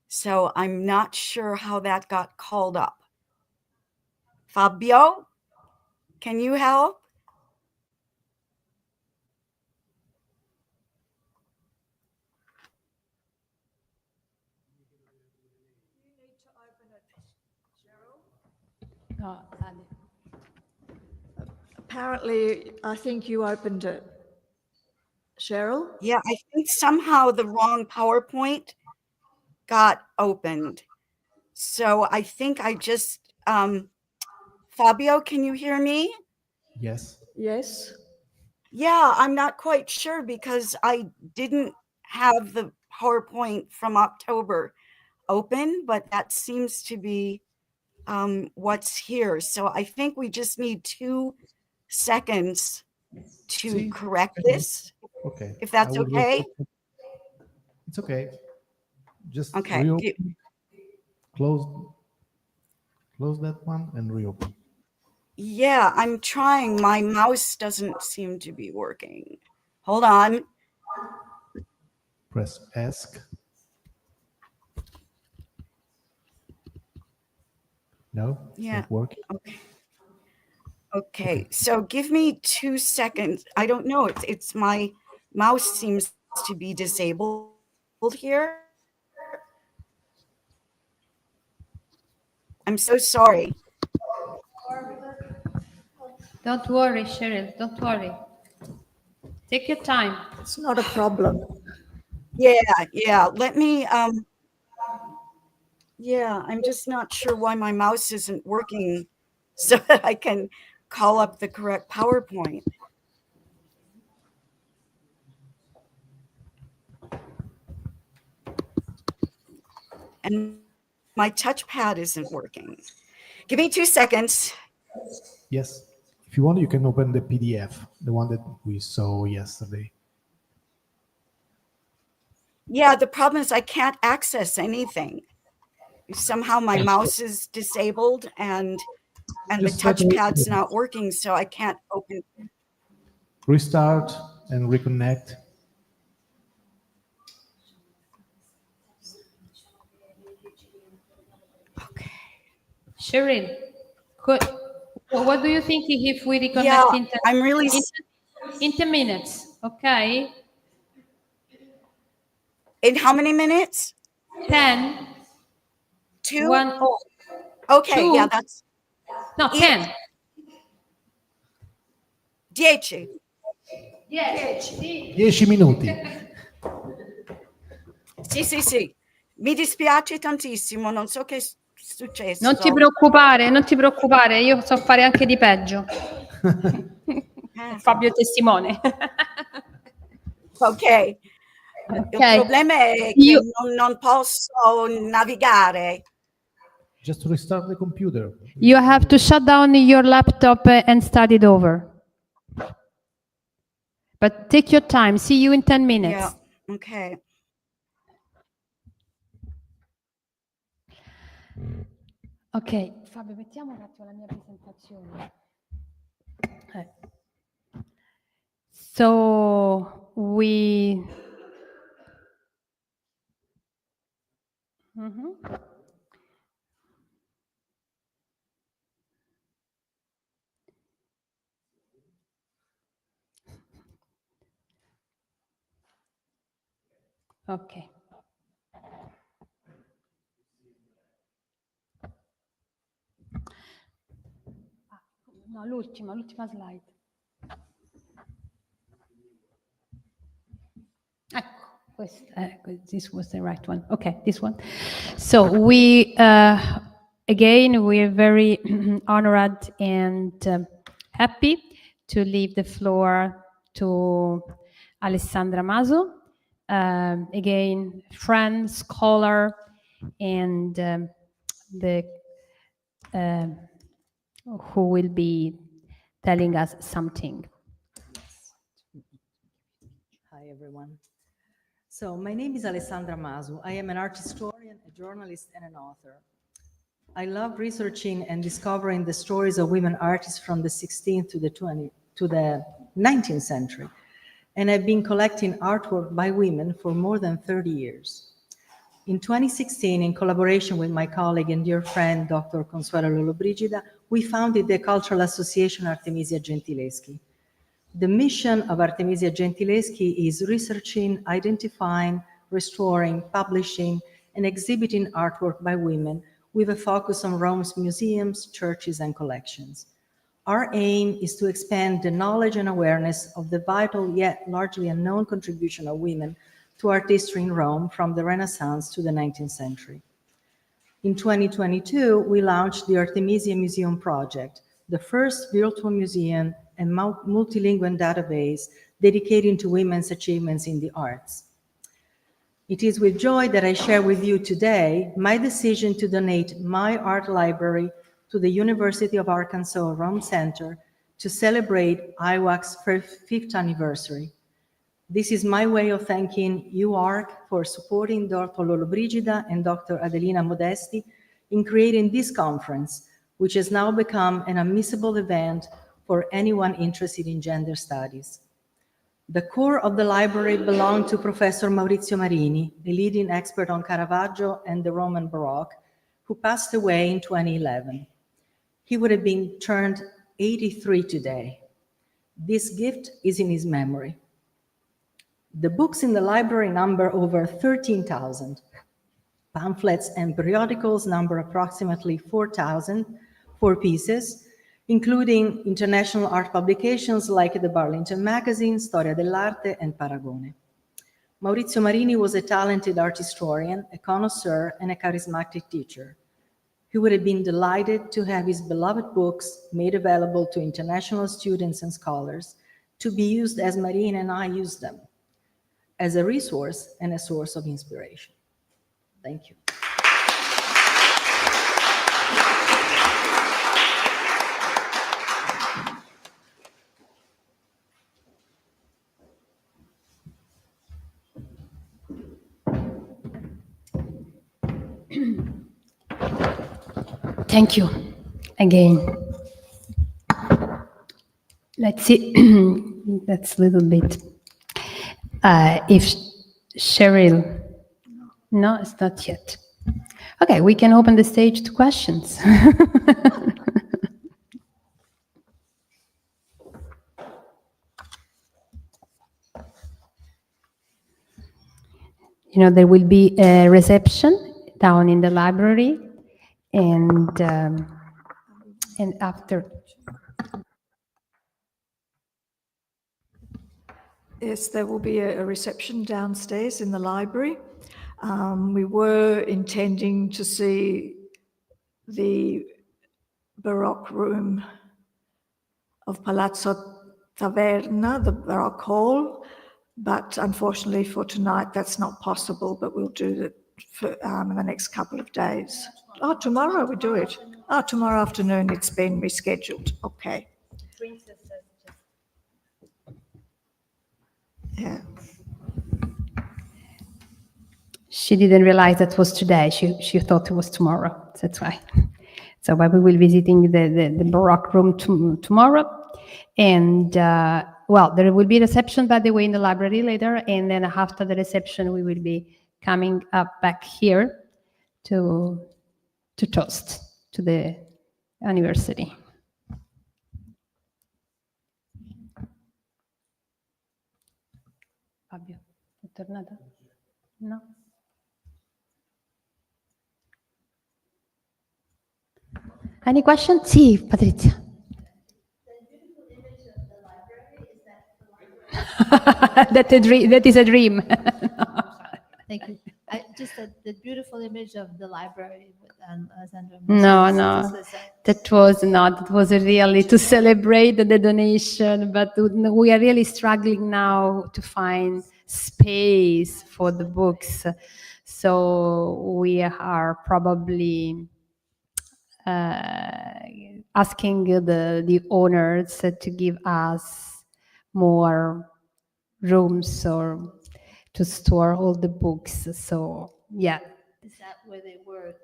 C: So I'm not sure how that got called up. Fabio, can you help?
B: Apparently, I think you opened it. Sheryl?
C: Yeah, I think somehow the wrong PowerPoint got opened. So I think I just Fabio, can you hear me?
D: Yes.
B: Yes.
C: Yeah, I'm not quite sure because I didn't have the PowerPoint from October open, but that seems to be what's here. So I think we just need 2 seconds to
D: See?
C: correct this,
D: Okay.
C: if that's
D: I will
C: okay.
D: It's okay. Just
C: Okay.
D: reopen. Close that one and reopen.
C: Yeah, I'm trying. My mouse doesn't seem to be working. Hold on.
D: Press ask. No, it's
C: Yeah.
D: not working.
C: Okay. So give me 2 seconds. I don't know. It's my mouse seems to be disabled here. I'm so sorry.
A: Don't worry, Sheryl, don't worry. Take your time.
B: It's not a problem.
C: Yeah. Let me yeah, I'm just not sure why my mouse isn't working so that I can call up the correct PowerPoint. And my touchpad isn't working. Give me 2 seconds.
D: Yes. If you want, you can open the PDF, the one that we saw yesterday.
C: Yeah, the problem is I can't access anything. Somehow my mouse is disabled and the
D: Just try to
C: touchpad's not working, so I can't open.
D: restart and reconnect.
C: Okay.
A: Sheryl, what do you think if we reconnect
C: Yeah,
A: in
C: I'm really
A: in 10 minutes, okay?
C: in how many minutes?
A: 10,
C: 2?
A: 1,
C: Oh, okay,
A: 2,
C: yeah, that's
A: no, 10.
C: 10.
D: 10 minuti.
C: Sì. Mi dispiace tantissimo, non so che è successo.
A: Non ti preoccupare, io so fare anche di peggio. Fabio è testimone.
C: Ok. Il problema è che non posso navigare.
D: Just restart the computer.
A: You have to shut down your laptop and start it over. But take your time. See you in 10 minutes.
C: Yeah, ok.
A: Ok, Fabio, mettiamo un attimo la mia presentazione. So we... Ok. No, l'ultima slide. This was the right one. Okay, this one. So we, again, we're very honored and happy to leave the floor to Alessandra Maso, again, friend, scholar, and who will be telling us something.
E: Hi, everyone. So my name is Alessandra Masu. I am an art historian, a journalist, and an author. I love researching and discovering the stories of women artists from the 16th to the 19th century. And I've been collecting artwork by women for more than 30 years. In 2016, in collaboration with my colleague and dear friend, Dr. Consuelo Lollobrigida, we founded the Cultural Association Artemisia Gentileschi. The mission of Artemisia Gentileschi is researching, identifying, restoring, publishing, and exhibiting artwork by women with a focus on Rome's museums, churches, and collections. Our aim is to expand the knowledge and awareness of the vital yet largely unknown contribution of women to art history in Rome from the Renaissance to the 19th century. In 2022, we launched the Artemisia Museum Project, the first virtual museum and multilingual database dedicated to women's achievements in the arts. It is with joy that I share with you today my decision to donate my art library to the University of Arkansas Rome Center to celebrate AIWAC's 5th anniversary. This is my way of thanking UARC for supporting Dr. Lollobrigida and Dr. Adelina Modesti in creating this conference, which has now become an admissible event for anyone interested in gender studies. The core of the library belonged to Professor Maurizio Marini, a leading expert on Caravaggio and the Roman Baroque, who passed away in 2011. He would have been turned 83 today. This gift is in his memory. The books in the library number over 13,000. Pamphlets and periodicals number approximately 4,000, 4 pieces, including international art publications like the Burlington Magazine, Storia dell'Arte, and Paragone. Maurizio Marini was a talented art historian, a connoisseur, and a charismatic teacher. He would have been delighted to have his beloved books made available to international students and scholars to be used as Marini and I use them, as a resource and a source of inspiration. Thank you.
A: Thank you again. Let's see. That's a little bit. If Sheryl, no, it's not yet. Okay, we can open the stage to questions. You know, there will be a reception down in the library, and after.
B: Yes, there will be a reception downstairs in the library. We were intending to see the Baroque room of Palazzo Taverna, the Baroque hall, but unfortunately for tonight that's not possible, but we'll do it for, in the next couple of days. Oh, tomorrow we do it. Oh, tomorrow afternoon it's been rescheduled. Okay. Yeah.
A: She didn't realize that was today. She thought it was tomorrow. That's why. So we will be visiting the Baroque room tomorrow. And, well, there will be a reception, by the way, in the library later. And then after the reception, we will be coming up back here to toast to the anniversary. Fabio, è tornata? No? Any questions? Sì, Patrizia. That is a dream.
F: Thank you. Just the beautiful image of the library with Alessandra.
A: No, that was not. It was really to celebrate the donation, but we are really struggling now to find space for the books. So we are probably asking the owners to give us more rooms or to store all the books. So yeah.
F: Is that where they were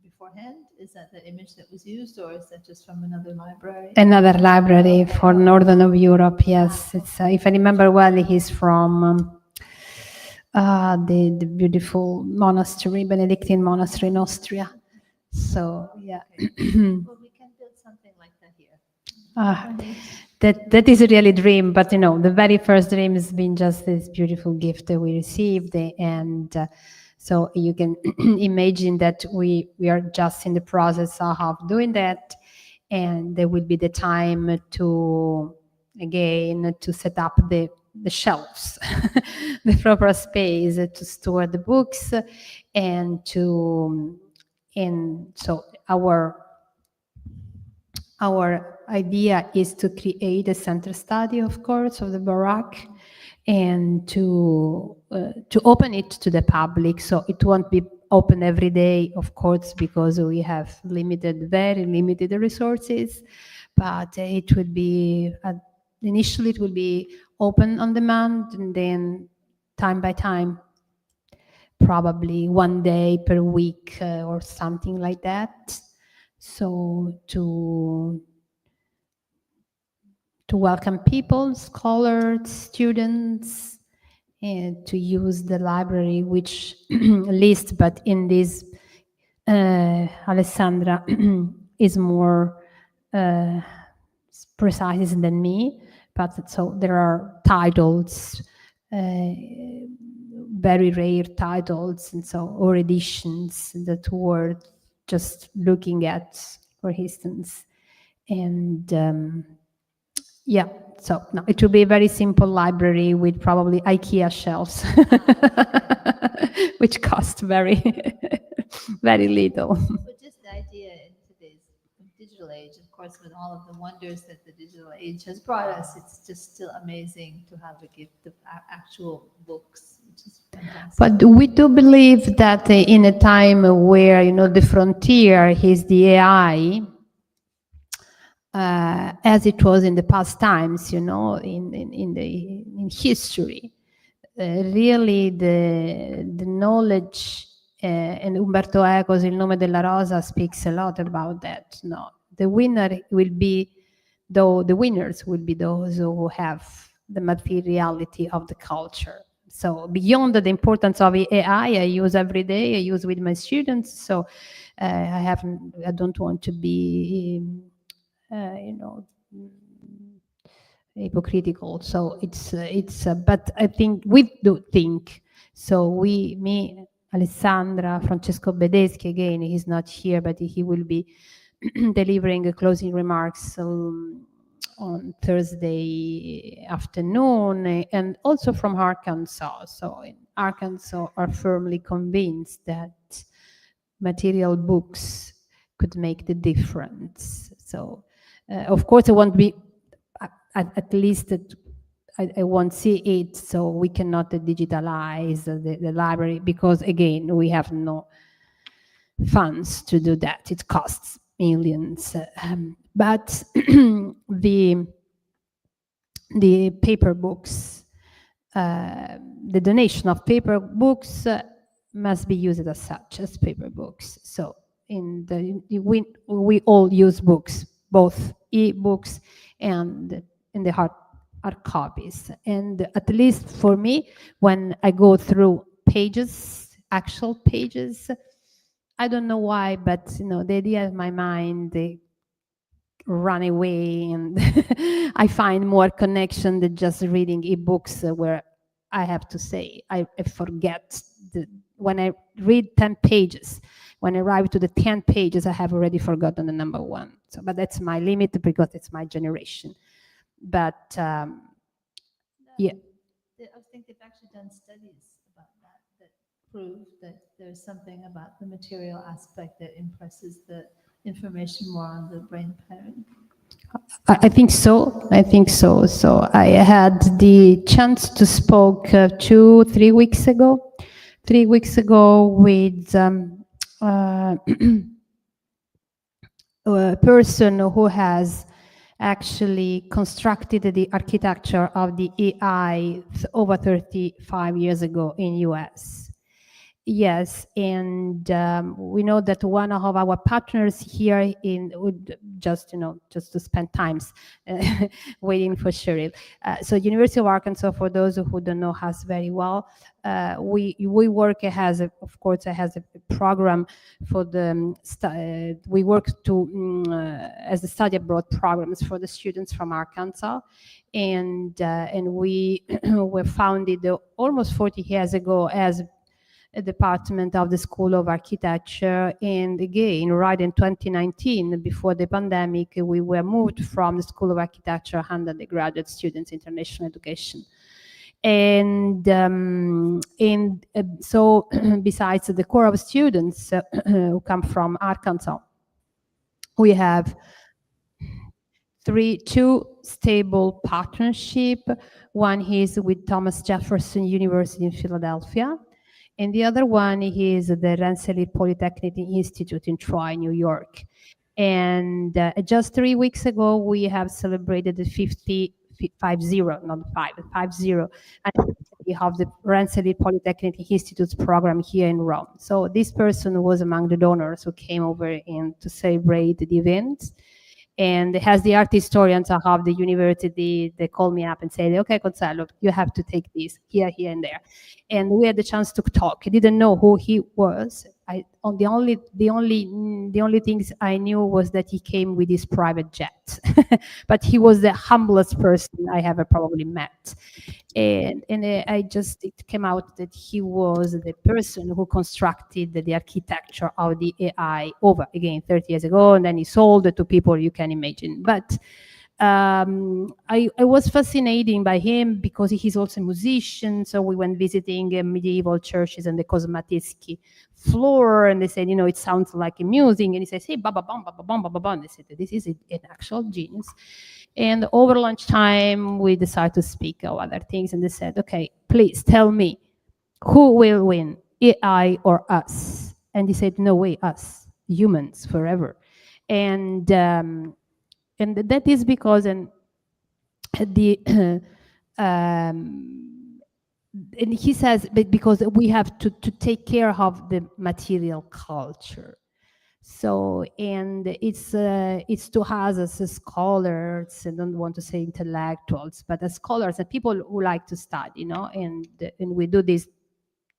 F: beforehand? Is that the image that was used, or is that just from another library?
A: Another library for Northern of Europe. Yes, it's if I remember well, he's from the beautiful monastery, Benedictine monastery in Austria. So yeah.
F: Well, we can build something like that here.
A: That is a really dream, but you know, the very first dream has been just this beautiful gift that we received, and so you can imagine that we are just in the process of doing that, and there will be the time to again to set up the shelves, the proper space to store the books, and so our idea is to create a center study, of course, of the Baroque, and to open it to the public. So it won't be open every day, of course, because we have very limited resources. But it will be initially it will be open on demand, and then time by time, probably one day per week or something like that. So to welcome people, scholars, students, and to use the library, which list, but in this, Alessandra is more precise than me, but so there are titles, very rare titles, and so, or editions that were just looking at, for instance, and yeah, so no, it will be a very simple library with probably IKEA shelves, which cost very, very little.
F: But just the idea in today's digital age, of course, with all of the wonders that the digital age has brought us, it's just still amazing to have a gift of actual books, which is fantastic.
A: But we do believe that in a time where, you know, the frontier is the AI, as it was in the past times, you know, in history, really the knowledge, and Umberto Eco's Il nome della rosa speaks a lot about that. No, the winners will be those who have the materiality of the culture. So beyond the importance of AI, I use every day, I use with my students. So I don't want to be, you know, hypocritical. So but I think we do think. So me, Alessandra, Francesco Bedeschi, again, he's not here, but he will be delivering closing remarks on Thursday afternoon, and also from Arkansas. So in Arkansas are firmly convinced that material books could make the difference. So of course it won't be, at least that I won't see it, so we cannot digitalize the library, because again, we have no funds to do that. It costs millions. But the paper books, the donation of paper books must be used as such, as paper books. So we all use books, both e-books and in the hard copies. And at least for me, when I go through pages, actual pages, I don't know why, but you know, the idea in my mind, they run away, and I find more connection than just reading ebooks, where I have to say I forget when I read 10 pages. When I arrive to the 10 pages, I have already forgotten the number one. So, but that's my limit because it's my generation. But yeah.
F: I think they've actually done studies about that prove that there's something about the material aspect that impresses the information more on the brain parent.
A: I think so. I think so. So I had the chance to spoke 3 weeks ago. 3 weeks ago with a person who has actually constructed the architecture of the AI over 35 years ago in US. Yes, and we know that one of our partners here just to spend times waiting for Sheryl. So University of Arkansas, for those who don't know us very well, we work as a program for the we work to as the study abroad programs for the students from Arkansas, and we were founded almost 40 years ago as a department of the School of Architecture. And again, right in 2019, before the pandemic, we were moved from the School of Architecture undergraduate students international education. And so besides the core of students who come from Arkansas, we have two stable partnership. One is with Thomas Jefferson University in Philadelphia, and the other one is the Rensselaer Polytechnic Institute in Troy, New York. And just 3 weeks ago, we have celebrated the 50, not 50 anniversary of the Rensselaer Polytechnic Institute's program here in Rome. So this person was among the donors who came over in to celebrate the event. And as the art historians of the university, they called me up and said, okay, Consuelo, you have to take this here, and there. And we had the chance to talk. I didn't know who he was. The only things I knew was that he came with his private jet, but he was the humblest person I ever probably met. And it came out that he was the person who constructed the architecture of the AI over again 30 years ago, and then he sold it to people you can imagine. But I was fascinated by him because he's also a musician. So we went visiting medieval churches and the Modesti floor, and they said, it sounds like a music. And he says, hey, ba ba bum, ba ba bum, ba ba bum. They said, this is an actual genius. And over lunchtime, we decided to speak of other things. And they said, okay, please tell me, who will win, AI or us? And he said, no way, us, humans, forever. And that is because and he says because we have to take care of the material culture. So, and it's to us as scholars, I don't want to say intellectuals, but as scholars and people who like to study, and we do this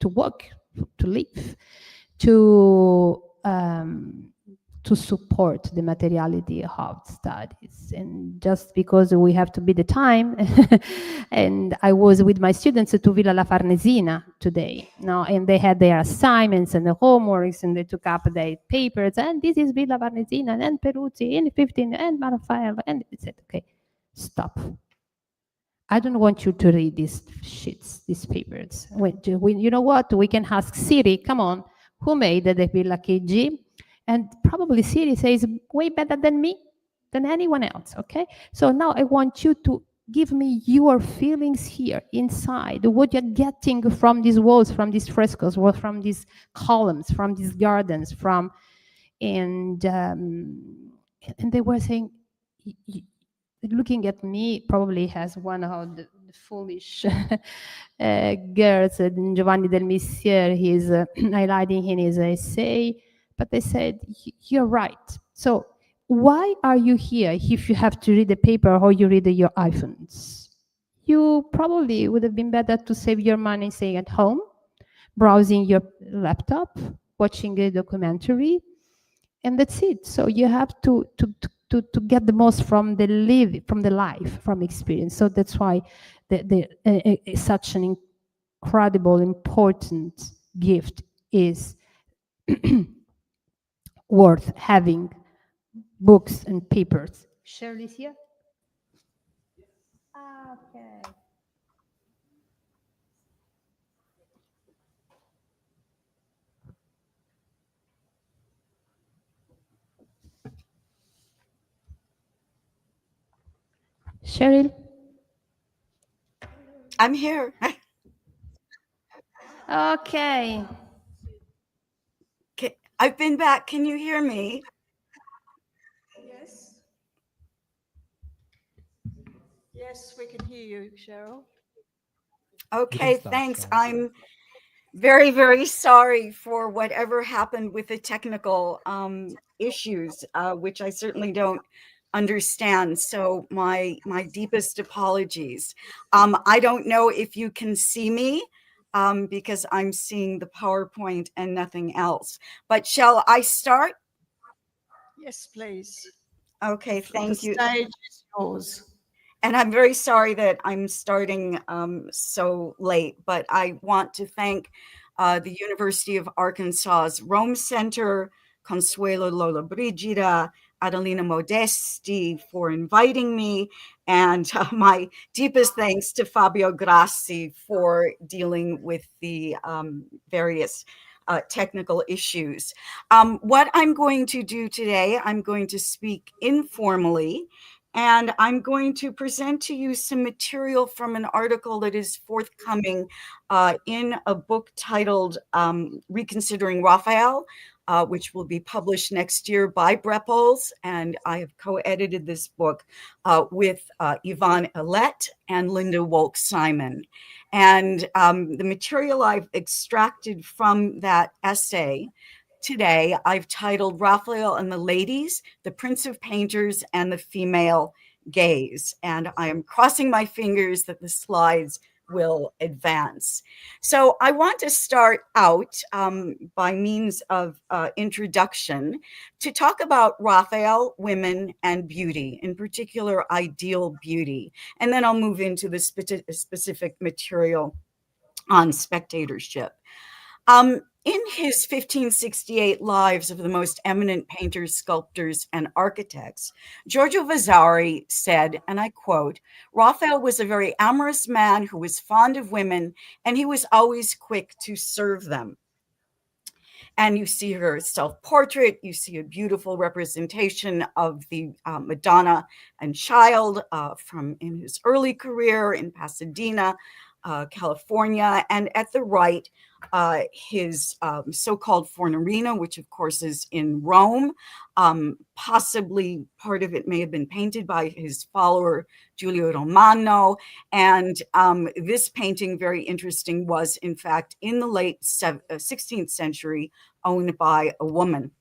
A: to work, to live, to support the materiality of studies. And just because we have to be the time, and I was with my students to Villa La Farnesina today, and they had their assignments and the homeworks, and they took up their papers, and this is Villa Farnesina, and Peruzzi, and 15, and Raphael, and it said, okay, stop. I don't want you to read these sheets, these papers. You know what? We can ask Siri, come on, who made the Villa KG? And probably Siri says way better than me, than anyone else, okay? So now I want you to give me your feelings here inside, what you're getting from these walls, from these frescoes, or from these columns, from these gardens, and they were saying, looking at me probably as one of the foolish girls, Giovanni del Missier, he's highlighting in his essay. But they said, you're right. So why are you here if you have to read the paper or you read your iPhones? You probably would have been better to save your money staying at home, browsing your laptop, watching a documentary, and that's it. So you have to get the most from the life, from experience. So that's why such an incredible, important gift is worth having books and papers. Sheryl is here? Okay. Sheryl?
C: I'm here.
A: Okay.
C: I've been back. Can you hear me?
B: Yes. Yes, we can hear you, Sheryl.
C: Okay, thanks. I'm very, very sorry for whatever happened with the technical issues, which I certainly don't understand. So my deepest apologies. I don't know if you can see me because I'm seeing the PowerPoint and nothing else. But shall I start?
B: Yes, please.
C: Okay, thank you.
B: The stage is yours.
C: And I'm very sorry that I'm starting so late, but I want to thank the University of Arkansas's Rome Center, Consuelo Lollobrigida, Adelina Modesti for inviting me, and my deepest thanks to Fabio Grassi for dealing with the various technical issues. What I'm going to do today, I'm going to speak informally, And I'm going to present to you some material from an article that is forthcoming in a book titled Reconsidering Raphael, which will be published next year by Brepols. And I have co-edited this book with Yvonne Illette and Linda Wolk-Simon. And the material I've extracted from that essay today, I've titled Raphael and the Ladies, the Prince of Painters and the Female Gaze. And I am crossing my fingers that the slides will advance. So I want to start out by means of introduction to talk about Raphael, women, and beauty, in particular, ideal beauty. And then I'll move into the specific material on spectatorship. In his 1568 Lives of the Most Eminent Painters, Sculptors, and Architects, Giorgio Vasari said, and I quote, "Raphael was a very amorous man who was fond of women, and he was always quick to serve them." And you see her self-portrait. You see a beautiful representation of the Madonna and Child from in his early career in Pasadena, California. And at the right, his so-called Fornarina, which of course is in Rome. Possibly part of it may have been painted by his follower, Giulio Romano. And this painting, very interesting, was in fact in the late 16th century owned by a woman.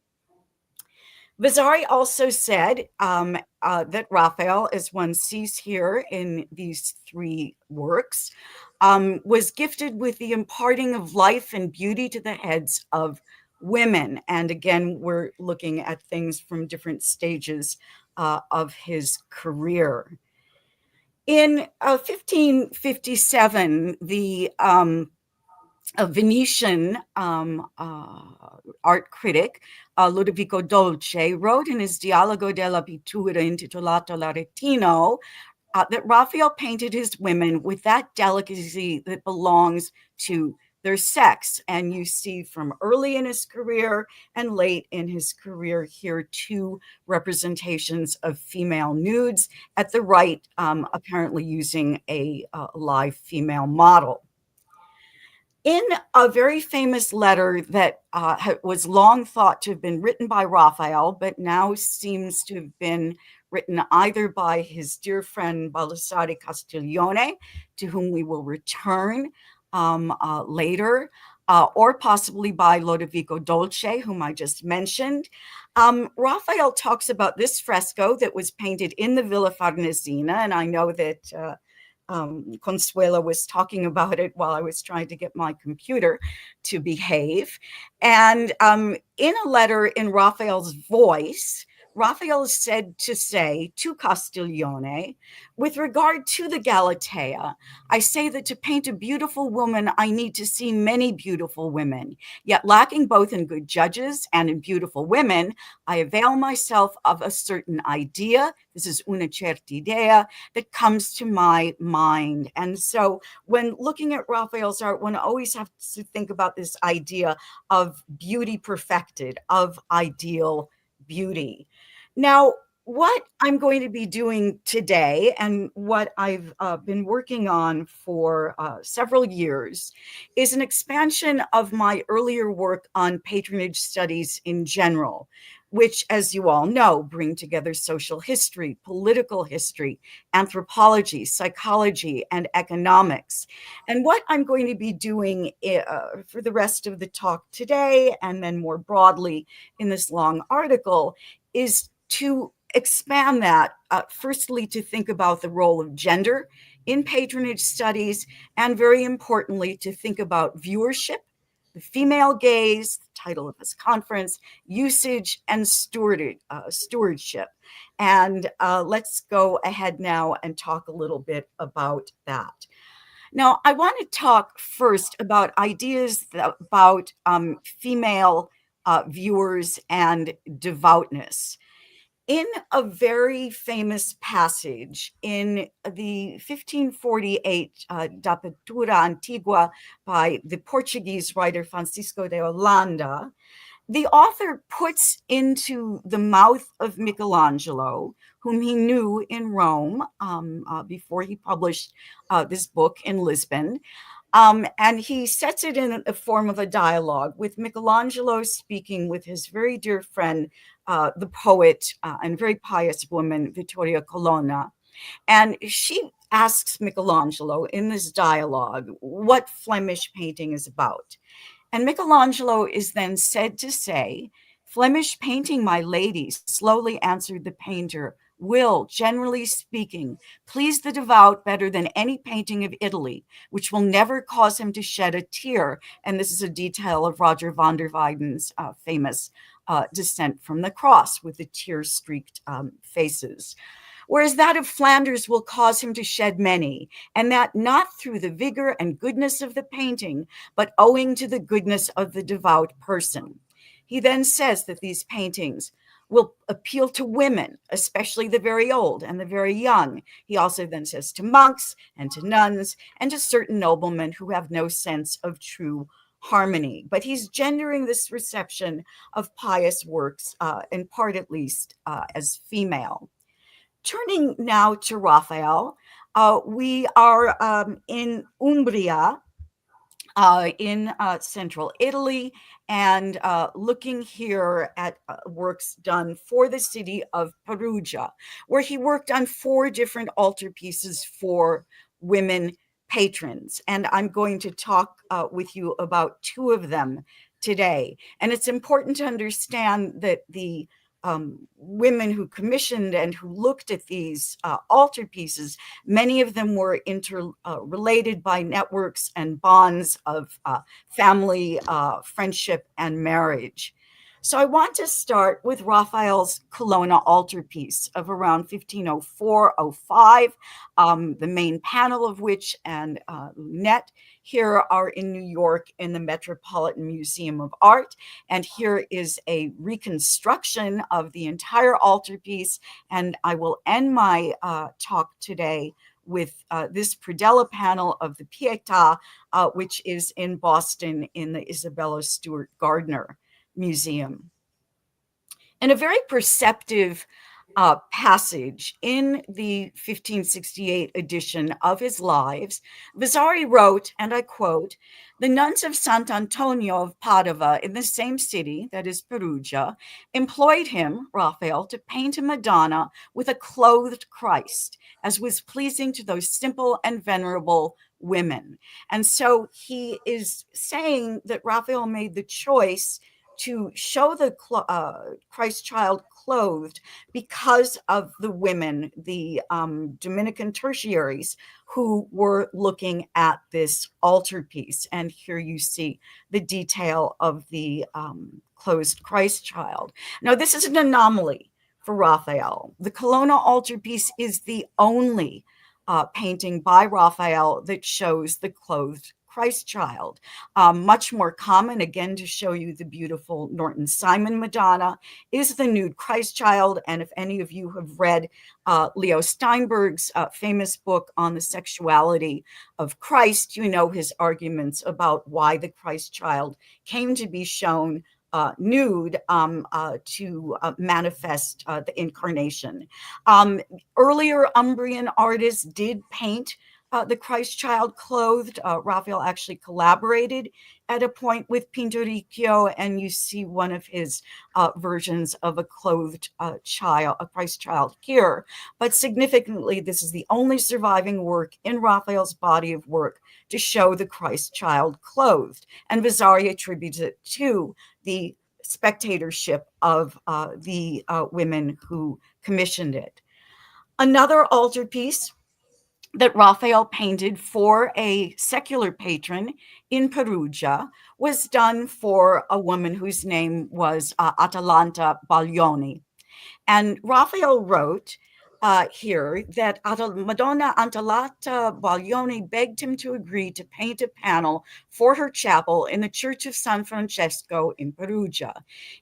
C: Vasari also said that Raphael, as one sees here in these three works, was gifted with the imparting of life and beauty to the heads of women. And again, we're looking at things from different stages of his career. In 1557, the Venetian art critic Ludovico Dolce wrote in his Dialogo della pittura intitolato L'Aretino that Raphael painted his women with that delicacy that belongs to their sex. And you see from early in his career and late in his career here, two representations of female nudes at the right, apparently using a live female model. In a very famous letter that was long thought to have been written by Raphael, but now seems to have been written either by his dear friend Baldassare Castiglione, to whom we will return later, or possibly by Lodovico Dolce, whom I just mentioned. Raphael talks about this fresco that was painted in the Villa Farnesina, and I know that Consuelo was talking about it while I was trying to get my computer to behave. And in a letter in Raphael's voice, Raphael is said to say to Castiglione, "With regard to the Galatea, I say that to paint a beautiful woman, I need to see many beautiful women. Yet lacking both in good judges and in beautiful women, I avail myself of a certain idea," this is una certa idea, "that comes to my mind." And so when looking at Raphael's art, one always has to think about this idea of beauty perfected, of ideal beauty. Now, what I'm going to be doing today, and what I've been working on for several years, is an expansion of my earlier work on patronage studies in general, which, as you all know, bring together social history, political history, anthropology, psychology, and economics. And what I'm going to be doing for the rest of the talk today, and then more broadly in this long article, is to expand that, firstly, to think about the role of gender in patronage studies, and very importantly, to think about viewership, the female gaze, the title of this conference, usage, and stewardship. And let's go ahead now and talk a little bit about that. Now, I want to talk first about ideas about female viewers and devoutness. In a very famous passage in the 1548 Da Pintura Antigua by the Portuguese writer Francisco de Holanda, The author puts into the mouth of Michelangelo, whom he knew in Rome before he published this book in Lisbon, and he sets it in a form of a dialogue with Michelangelo speaking with his very dear friend, the poet and very pious woman, Vittoria Colonna. And she asks Michelangelo in this dialogue what Flemish painting is about. And Michelangelo is then said to say, "Flemish painting, my lady," slowly answered the painter, "will, generally speaking, please the devout better than any painting of Italy, which will never cause him to shed a tear." And this is a detail of Roger van der Weyden's famous Descent from the Cross with the tear-streaked faces. Whereas that of Flanders will cause him to shed many, and that not through the vigor and goodness of the painting, but owing to the goodness of the devout person. He then says that these paintings will appeal to women, especially the very old and the very young. He also then says to monks and to nuns and to certain noblemen who have no sense of true harmony. But he's gendering this reception of pious works, in part at least, as female. Turning now to Raphael, we are in Umbria, in central Italy, and looking here at works done for the city of Perugia, where he worked on 4 different altarpieces for women patrons. And I'm going to talk with you about 2 of them today. And it's important to understand that the women who commissioned and who looked at these altarpieces, many of them were interrelated by networks and bonds of family, friendship, and marriage. So I want to start with Raphael's Colonna altarpiece of around 1504-05, the main panel of which and lunette here are in New York in the Metropolitan Museum of Art. And here is a reconstruction of the entire altarpiece. And I will end my talk today with this predella panel of the Pietà, which is in Boston in the Isabella Stewart Gardner Museum. And a very perceptive passage in the 1568 edition of his Lives, Vasari wrote, and I quote, "The nuns of Sant'Antonio of Padova in the same city, that is Perugia, employed him, Raphael, to paint a Madonna with a clothed Christ, as was pleasing to those simple and venerable women." And so he is saying that Raphael made the choice to show the Christ child clothed because of the women, the Dominican tertiaries who were looking at this altarpiece. And here you see the detail of the clothed Christ child. Now, this is an anomaly for Raphael. The Colonna altarpiece is the only painting by Raphael that shows the clothed Christ child. Much more common, again, to show you the beautiful Norton Simon Madonna, is the nude Christ child. And if any of you have read Leo Steinberg's famous book on the sexuality of Christ, you know his arguments about why the Christ child came to be shown nude to manifest the incarnation. Earlier Umbrian artists did paint the Christ child clothed. Raphael actually collaborated at a point with Pinturicchio, and you see one of his versions of a clothed child, a Christ child here. But significantly, this is the only surviving work in Raphael's body of work to show the Christ child clothed. And Vasari attributes it to the spectatorship of the women who commissioned it. Another altarpiece that Raphael painted for a secular patron in Perugia was done for a woman whose name was Atalanta Baglioni. And Raphael wrote, here that Madonna Antalata Baglioni begged him to agree to paint a panel for her chapel in the Church of San Francesco in Perugia.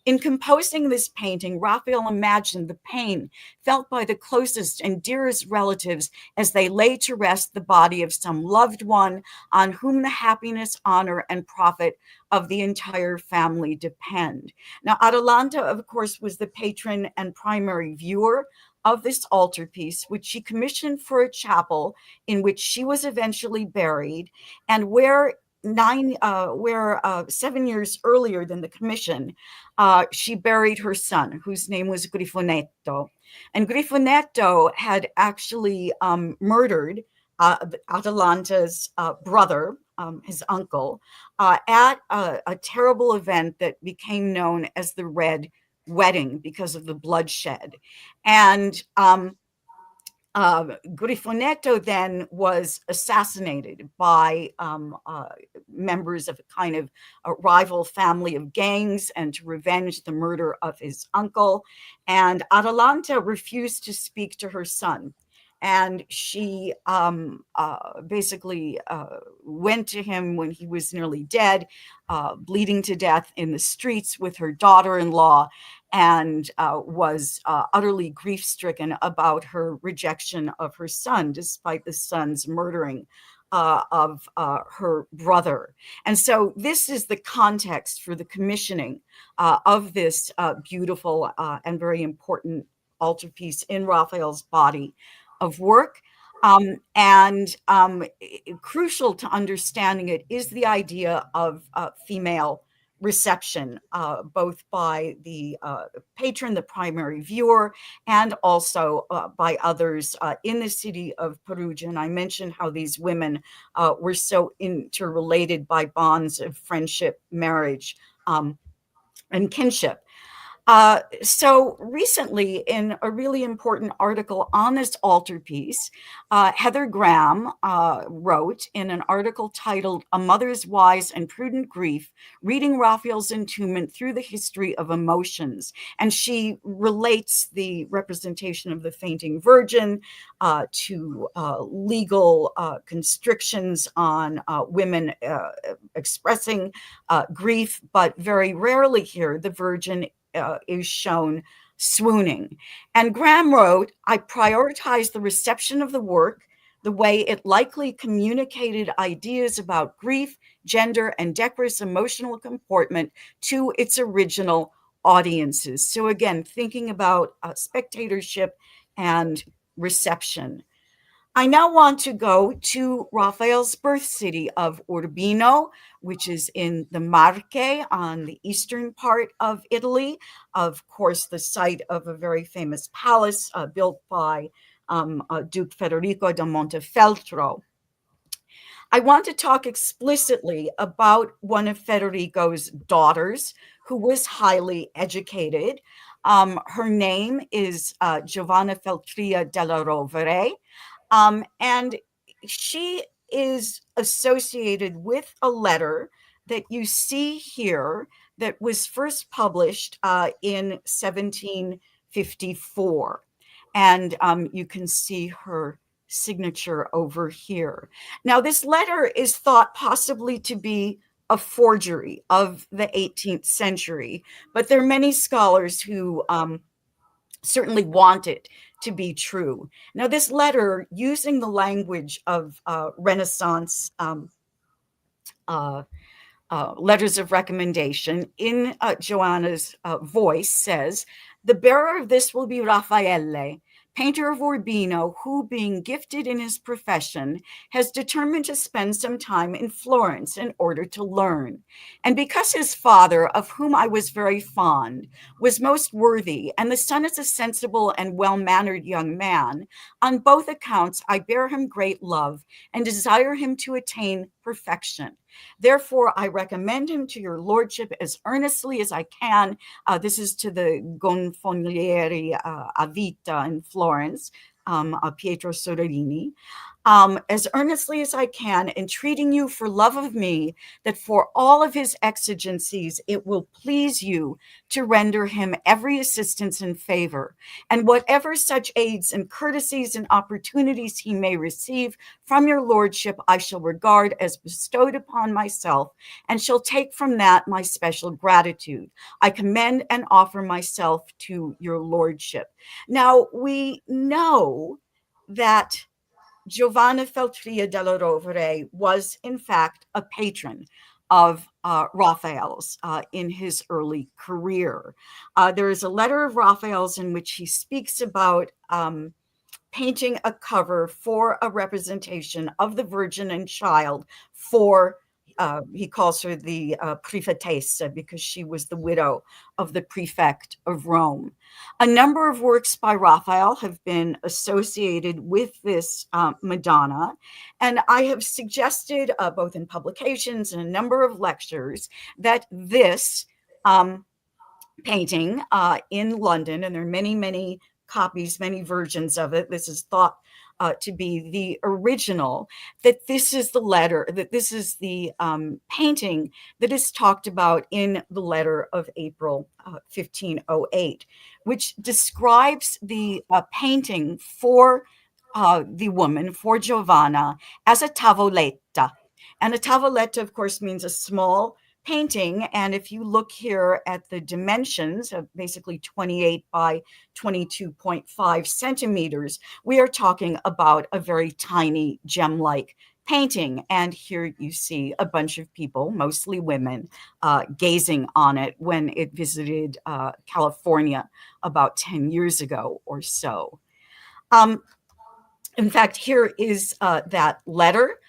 C: In composing this painting, Raphael imagined the pain felt by the closest and dearest relatives as they lay to rest the body of some loved one on whom the happiness, honor, and profit of the entire family depend. Now, Adelina, of course, was the patron and primary viewer of this altarpiece, which she commissioned for a chapel in which she was eventually buried, and where 7 years earlier than the commission, she buried her son, whose name was Griffonetto. And Griffonetto had actually murdered Adelina's brother, his uncle, at a terrible event that became known as the Red Wedding because of the bloodshed. And Griffonetto then was assassinated by members of a kind of a rival family of gangs, and to revenge the murder of his uncle. And Adelina refused to speak to her son. And she basically went to him when he was nearly dead, bleeding to death in the streets with her daughter-in-law, and was utterly grief-stricken about her rejection of her son, despite the son's murdering of her brother. And so this is the context for the commissioning of this beautiful and very important altarpiece in Raphael's body of work. Crucial to understanding it is the idea of female reception, both by the patron, the primary viewer, and also by others in the city of Perugia. And I mentioned how these women were so interrelated by bonds of friendship, marriage, and kinship. So recently, in a really important article on this altarpiece, Heather Graham wrote in an article titled "A Mother's Wise and Prudent Grief, Reading Raphael's Entombment Through the History of Emotions." And she relates the representation of the fainting virgin to legal constrictions on women expressing grief, but very rarely here the virgin is shown swooning. And Graham wrote, "I prioritized the reception of the work, the way it likely communicated ideas about grief, gender, and decorous emotional comportment to its original audiences." So again, thinking about spectatorship and reception. I now want to go to Raphael's birth city of Urbino, which is in the Marche on the eastern part of Italy. Of course, the site of a very famous palace built by Duke Federico da Montefeltro. I want to talk explicitly about one of Federico's daughters, who was highly educated. Her name is Giovanna Feltria della Rovere. And she is associated with a letter that you see here that was first published in 1754. And you can see her signature over here. Now, this letter is thought possibly to be a forgery of the 18th century, but there are many scholars who certainly want it to be true. Now, this letter, using the language of Renaissance letters of recommendation in Joanna's voice, says, "The bearer of this will be Raffaele, painter of Urbino, who, being gifted in his profession, has determined to spend some time in Florence in order to learn. And because his father, of whom I was very fond, was most worthy, and the son is a sensible and well-mannered young man, on both accounts I bear him great love and desire him to attain perfection. Therefore, I recommend him to your lordship as earnestly as I can." This is to the Gonfonieri a Vita in Florence, Pietro Soderini. as earnestly as I can, entreating you for love of me, that for all of his exigencies it will please you to render him every assistance and favor, and whatever such aids and courtesies and opportunities he may receive from your lordship, I shall regard as bestowed upon myself, and shall take from that my special gratitude. I commend and offer myself to your lordship. Now, we know that Giovanna Feltria della Rovere was, in fact, a patron of Raphael's in his early career. There is a letter of Raphael's in which he speaks about painting a cover for a representation of the Virgin and Child for he calls her the prefettessa because she was the widow of the prefect of Rome. A number of works by Raphael have been associated with this Madonna, and I have suggested both in publications and a number of lectures that this painting in London, and there are many, many copies, many versions of it. This is thought to be the original, that this is the letter, that this is the painting that is talked about in the letter of April 1508, which describes the painting for the woman, for Giovanna, as a tavoletta. And a tavoletta, of course, means a small painting. And if you look here at the dimensions of basically 28 by 22.5 centimeters, we are talking about a very tiny gem-like painting. And here you see a bunch of people, mostly women, gazing on it when it visited California about 10 years ago or so. In fact, here is that letter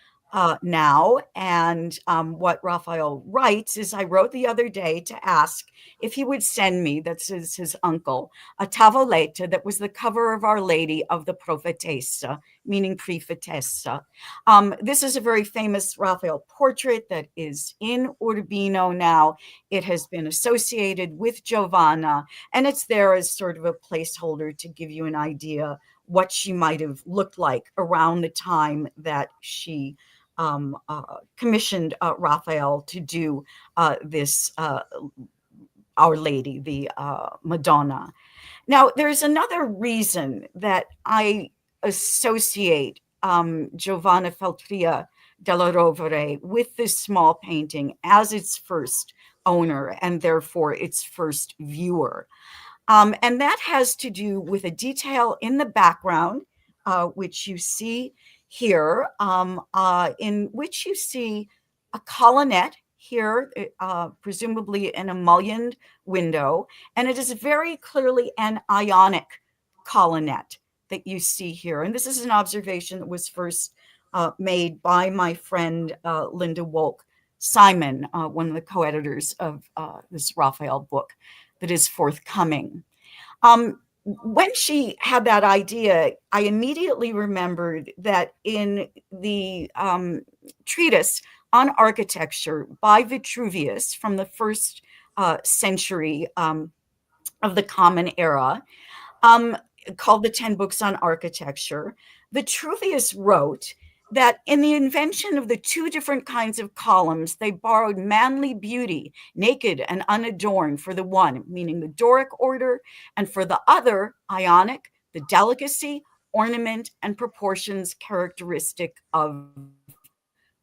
C: now. And what Raphael writes is, I wrote the other day to ask if he would send me, that's his uncle, a tavoletta that was the cover of Our Lady of the Profetessa, meaning prefettessa. This is a very famous Raphael portrait that is in Urbino now. It has been associated with Giovanna, and it's there as sort of a placeholder to give you an idea what she might have looked like around the time that she commissioned Raphael to do this Our Lady, the Madonna. Now, there's another reason that I associate Giovanna Feltria della Rovere with this small painting as its first owner and therefore its first viewer. And that has to do with a detail in the background, which you see here, in which you see a colonnette here, presumably an mullioned window, and it is very clearly an Ionic colonnette that you see here. And this is an observation that was first made by my friend Linda Wolk Simon, one of the co-editors of this Raphael book that is forthcoming. When she had that idea, I immediately remembered that in the treatise on architecture by Vitruvius from the first century of the Common Era, called the 10 Books on Architecture, Vitruvius wrote that in the invention of the two different kinds of columns, they borrowed manly beauty, naked and unadorned, for the one, meaning the Doric order, and for the other, Ionic, the delicacy, ornament, and proportions characteristic of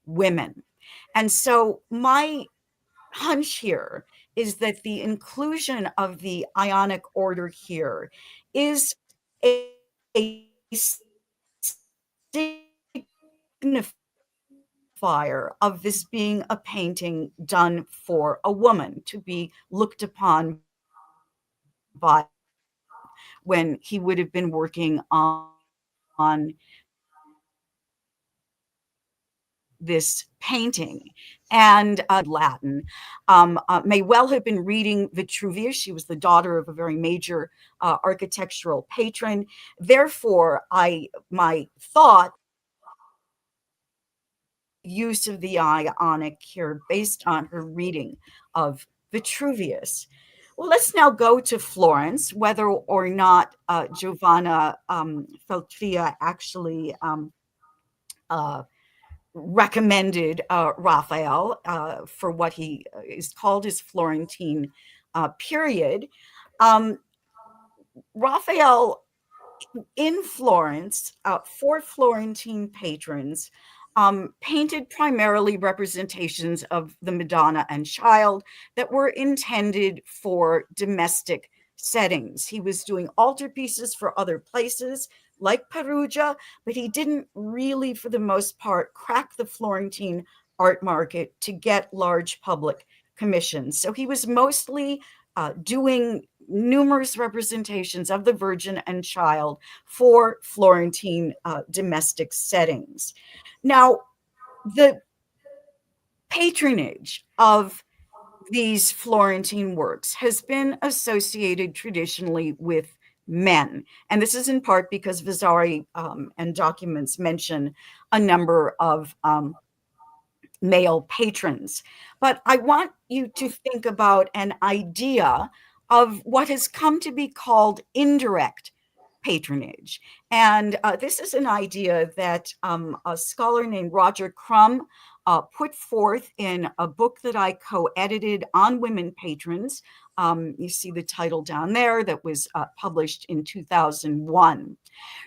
C: women. And so my hunch here is that the inclusion of the Ionic order here is a signifier of this being a painting done for a woman, to be looked upon by when he would have been working on this painting. And Latin may well have been reading Vitruvius. She was the daughter of a very major architectural patron. Therefore, my thought use of the Ionic here based on her reading of Vitruvius. Well, let's now go to Florence, whether or not Giovanna Feltria actually recommended Raphael for what he is called his Florentine period. Raphael in Florence, for Florentine patrons, painted primarily representations of the Madonna and Child that were intended for domestic settings. He was doing altarpieces for other places like Perugia, but he didn't really, for the most part, crack the Florentine art market to get large public commissions. So he was mostly doing numerous representations of the Virgin and Child for Florentine domestic settings. Now, the patronage of these Florentine works has been associated traditionally with men. And this is in part because Vasari and documents mention a number of male patrons. But I want you to think about an idea of what has come to be called indirect patronage. And this is an idea that a scholar named Roger Crum put forth in a book that I co-edited on women patrons. You see the title down there, that was published in 2001.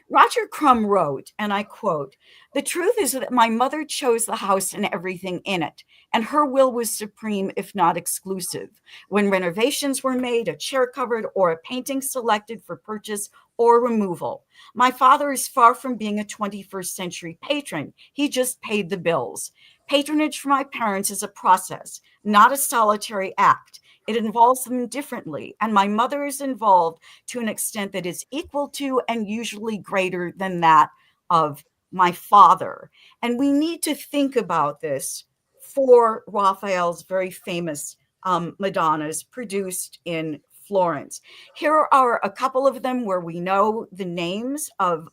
C: Roger Crum wrote, and I quote, "The truth is that my mother chose the house and everything in it, and her will was supreme, if not exclusive. When renovations were made, a chair covered, or a painting selected for purchase or removal. My father is far from being a 21st century patron. He just paid the bills. Patronage for my parents is a process, not a solitary act. It involves them differently, and my mother is involved to an extent that is equal to and usually greater than that of my father." And we need to think about this for Raphael's very famous Madonnas produced in Florence. Here are a couple of them where we know the names of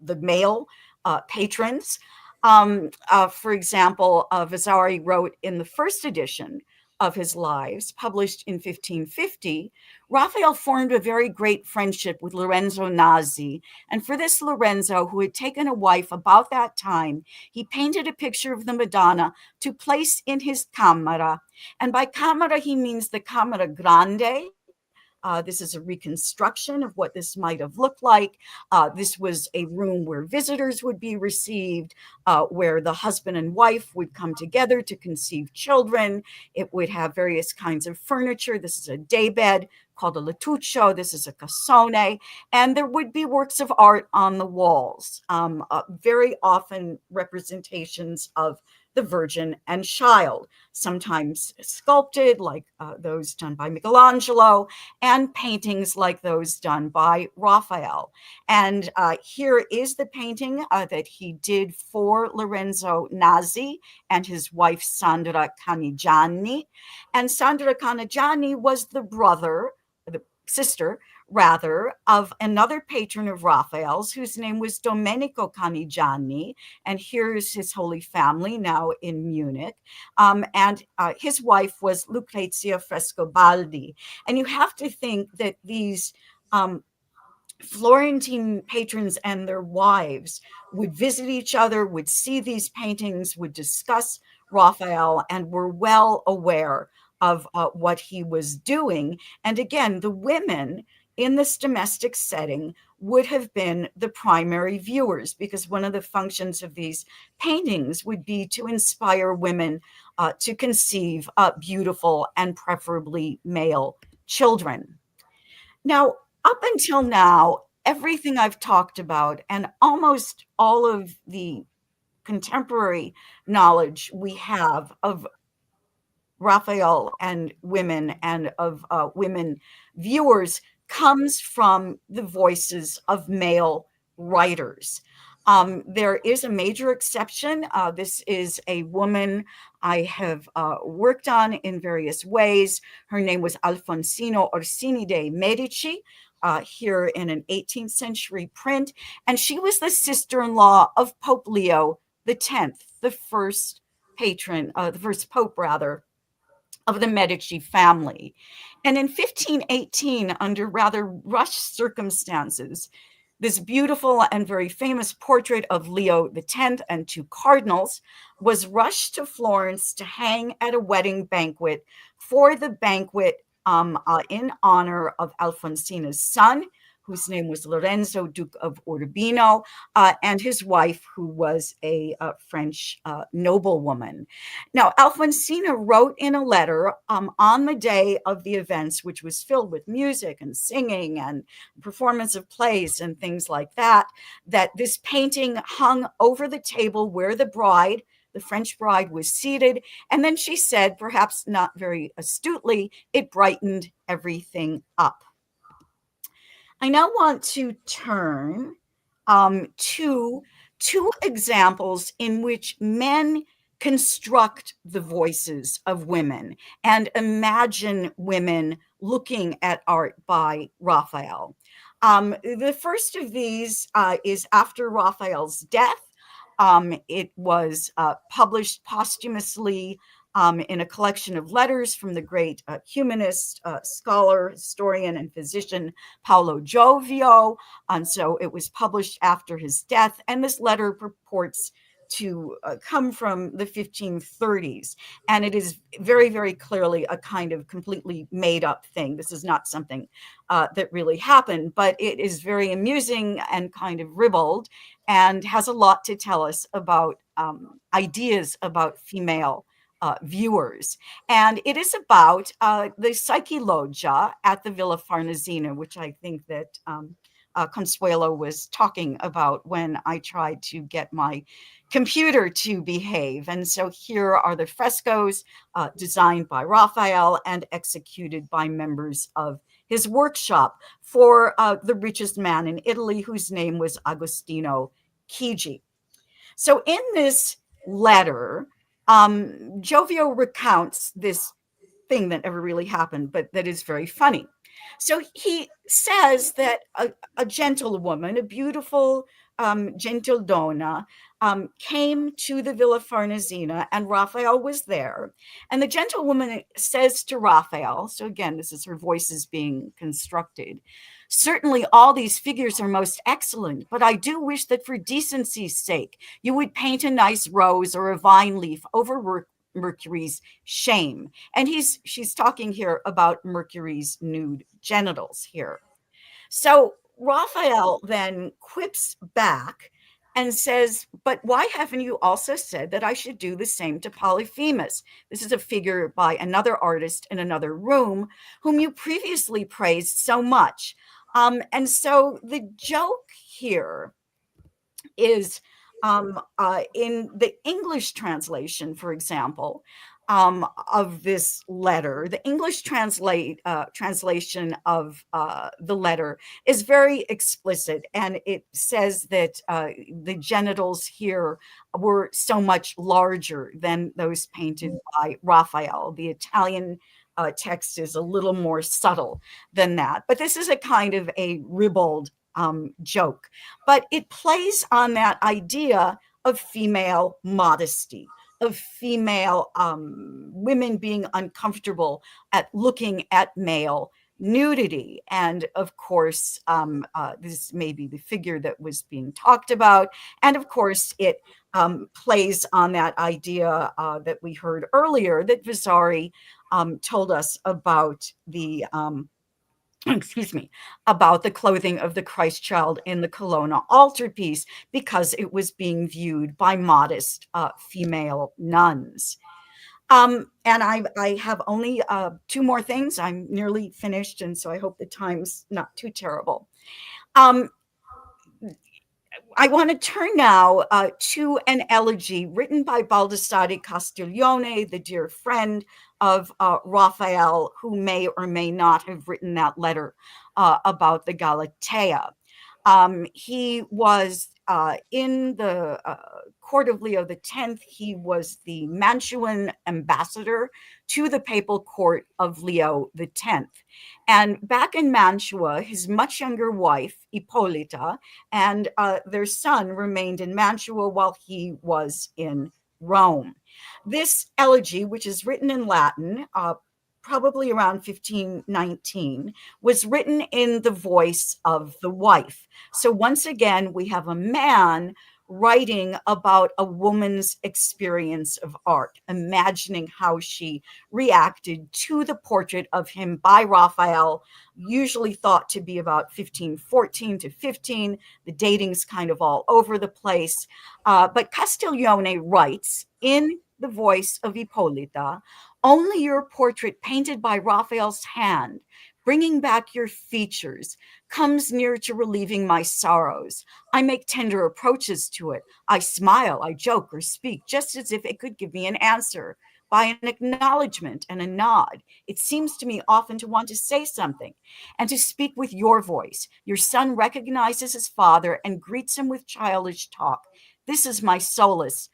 C: the male patrons. For example, Vasari wrote in the first edition of his Lives, published in 1550, Raphael formed a very great friendship with Lorenzo Nazzi. And for this Lorenzo, who had taken a wife about that time, he painted a picture of the Madonna to place in his camera. And by camera, he means the Camera Grande. This is a reconstruction of what this might have looked like. This was a room where visitors would be received, where the husband and wife would come together to conceive children. It would have various kinds of furniture. This is a daybed called a lettuccio. This is a cassone. And there would be works of art on the walls, very often representations of the Virgin and Child, sometimes sculpted like those done by Michelangelo, and paintings like those done by Raphael. And here is the painting that he did for Lorenzo Nazzi and his wife Sandra Canigiani. And Sandra Canigiani was the sister rather, of another patron of Raphael's, whose name was Domenico Canigiani. And here's his Holy Family now in Munich. And his wife was Lucrezia Frescobaldi. And you have to think that these Florentine patrons and their wives would visit each other, would see these paintings, would discuss Raphael, and were well aware of what he was doing. And again, the women in this domestic setting would have been the primary viewers, because one of the functions of these paintings would be to inspire women to conceive beautiful and preferably male children. Now, up until now, everything I've talked about and almost all of the contemporary knowledge we have of Raphael and women and of women viewers comes from the voices of male writers. There is a major exception. This is a woman I have worked on in various ways. Her name was Alfonsino Orsini de' Medici, here in an 18th century print. And she was the sister-in-law of Pope Leo X, the first patron, the first pope rather, of the Medici family. And in 1518, under rather rushed circumstances, This beautiful and very famous portrait of Leo X and two cardinals was rushed to Florence to hang at a wedding banquet for the banquet in honor of Alfonsina's son, whose name was Lorenzo, Duke of Urbino, and his wife, who was a French noblewoman. Now, Alfonsina wrote in a letter on the day of the events, which was filled with music and singing and performance of plays and things like that, that this painting hung over the table where the bride, the French bride, was seated. And then she said, perhaps not very astutely, it brightened everything up. I now want to turn to two examples in which men construct the voices of women and imagine women looking at art by Raphael. The first of these is after Raphael's death. It was published posthumously in a collection of letters from the great humanist, scholar, historian, and physician Paolo Giovio. And so it was published after his death. And this letter purports to come from the 1530s. And it is very, very clearly a kind of completely made up thing. This is not something that really happened, but it is very amusing and kind of ribald and has a lot to tell us about ideas about female viewers. And it is about the Psyche Loggia at the Villa Farnesina, which I think that Consuelo was talking about when I tried to get my computer to behave. And so here are the frescoes designed by Raphael and executed by members of his workshop for the richest man in Italy, whose name was Agostino Chigi. So in this letter, Giovio recounts this thing that never really happened, but that is very funny. So he says that a gentlewoman, a beautiful gentildonna, came to the Villa Farnesina, and Raphael was there. And the gentlewoman says to Raphael, so again, this is her voices being constructed, "Certainly all these figures are most excellent, but I do wish that for decency's sake, you would paint a nice rose or a vine leaf over Mercury's shame." And she's talking here about Mercury's nude genitals here. So Raphael then quips back and says, "But why haven't you also said that I should do the same to Polyphemus? This is a figure by another artist in another room, whom you previously praised so much." And so the joke here is in the English translation, for example, of this letter, the English translation of the letter is very explicit, and it says that the genitals here were so much larger than those painted by Raphael. The Italian text is a little more subtle than that, but this is a kind of a ribald joke, but it plays on that idea of female modesty, of female women being uncomfortable at looking at male nudity. And of course, this may be the figure that was being talked about. And of course, it plays on that idea that we heard earlier that Vasari told us about the about the clothing of the Christ child in the Colonna altarpiece, because it was being viewed by modest female nuns. And I have only two more things. I'm nearly finished, and so I hope the time's not too terrible. I want to turn now to an elegy written by Baldassare Castiglione, the dear friend of Raphael, who may or may not have written that letter about the Galatea. He was in the court of Leo X. He was the Mantuan ambassador to the papal court of Leo X. And back in Mantua, his much younger wife, Ippolita, and their son remained in Mantua while he was in Rome. This elegy, which is written in Latin, probably around 1519, was written in the voice of the wife. So once again, we have a man writing about a woman's experience of art, imagining how she reacted to the portrait of him by Raphael, usually thought to be about 1514 to 15. The dating's kind of all over the place. But Castiglione writes in the voice of Ippolita, only your portrait painted by Raphael's hand, bringing back your features, comes near to relieving my sorrows. I make tender approaches to it. I smile, I joke or speak, just as if it could give me an answer by an acknowledgement and a nod. It seems to me often to want to say something and to speak with your voice. Your son recognizes his father and greets him with childish talk. This is my solace,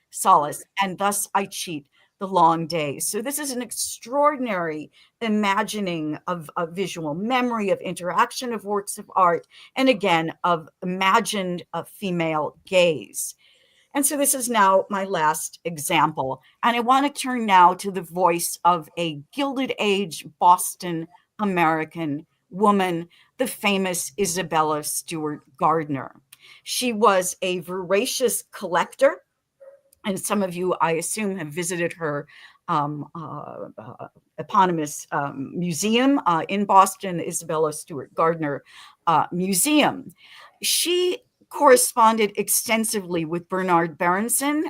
C: and thus I cheat the long days. So this is an extraordinary imagining of visual memory, of interaction of works of art, and again, of imagined female gaze. And so this is now my last example. And I want to turn now to the voice of a Gilded Age Boston American woman, the famous Isabella Stewart Gardner. She was a voracious collector, and some of you, I assume, have visited her eponymous museum in Boston, Isabella Stewart Gardner Museum. She corresponded extensively with Bernard Berenson,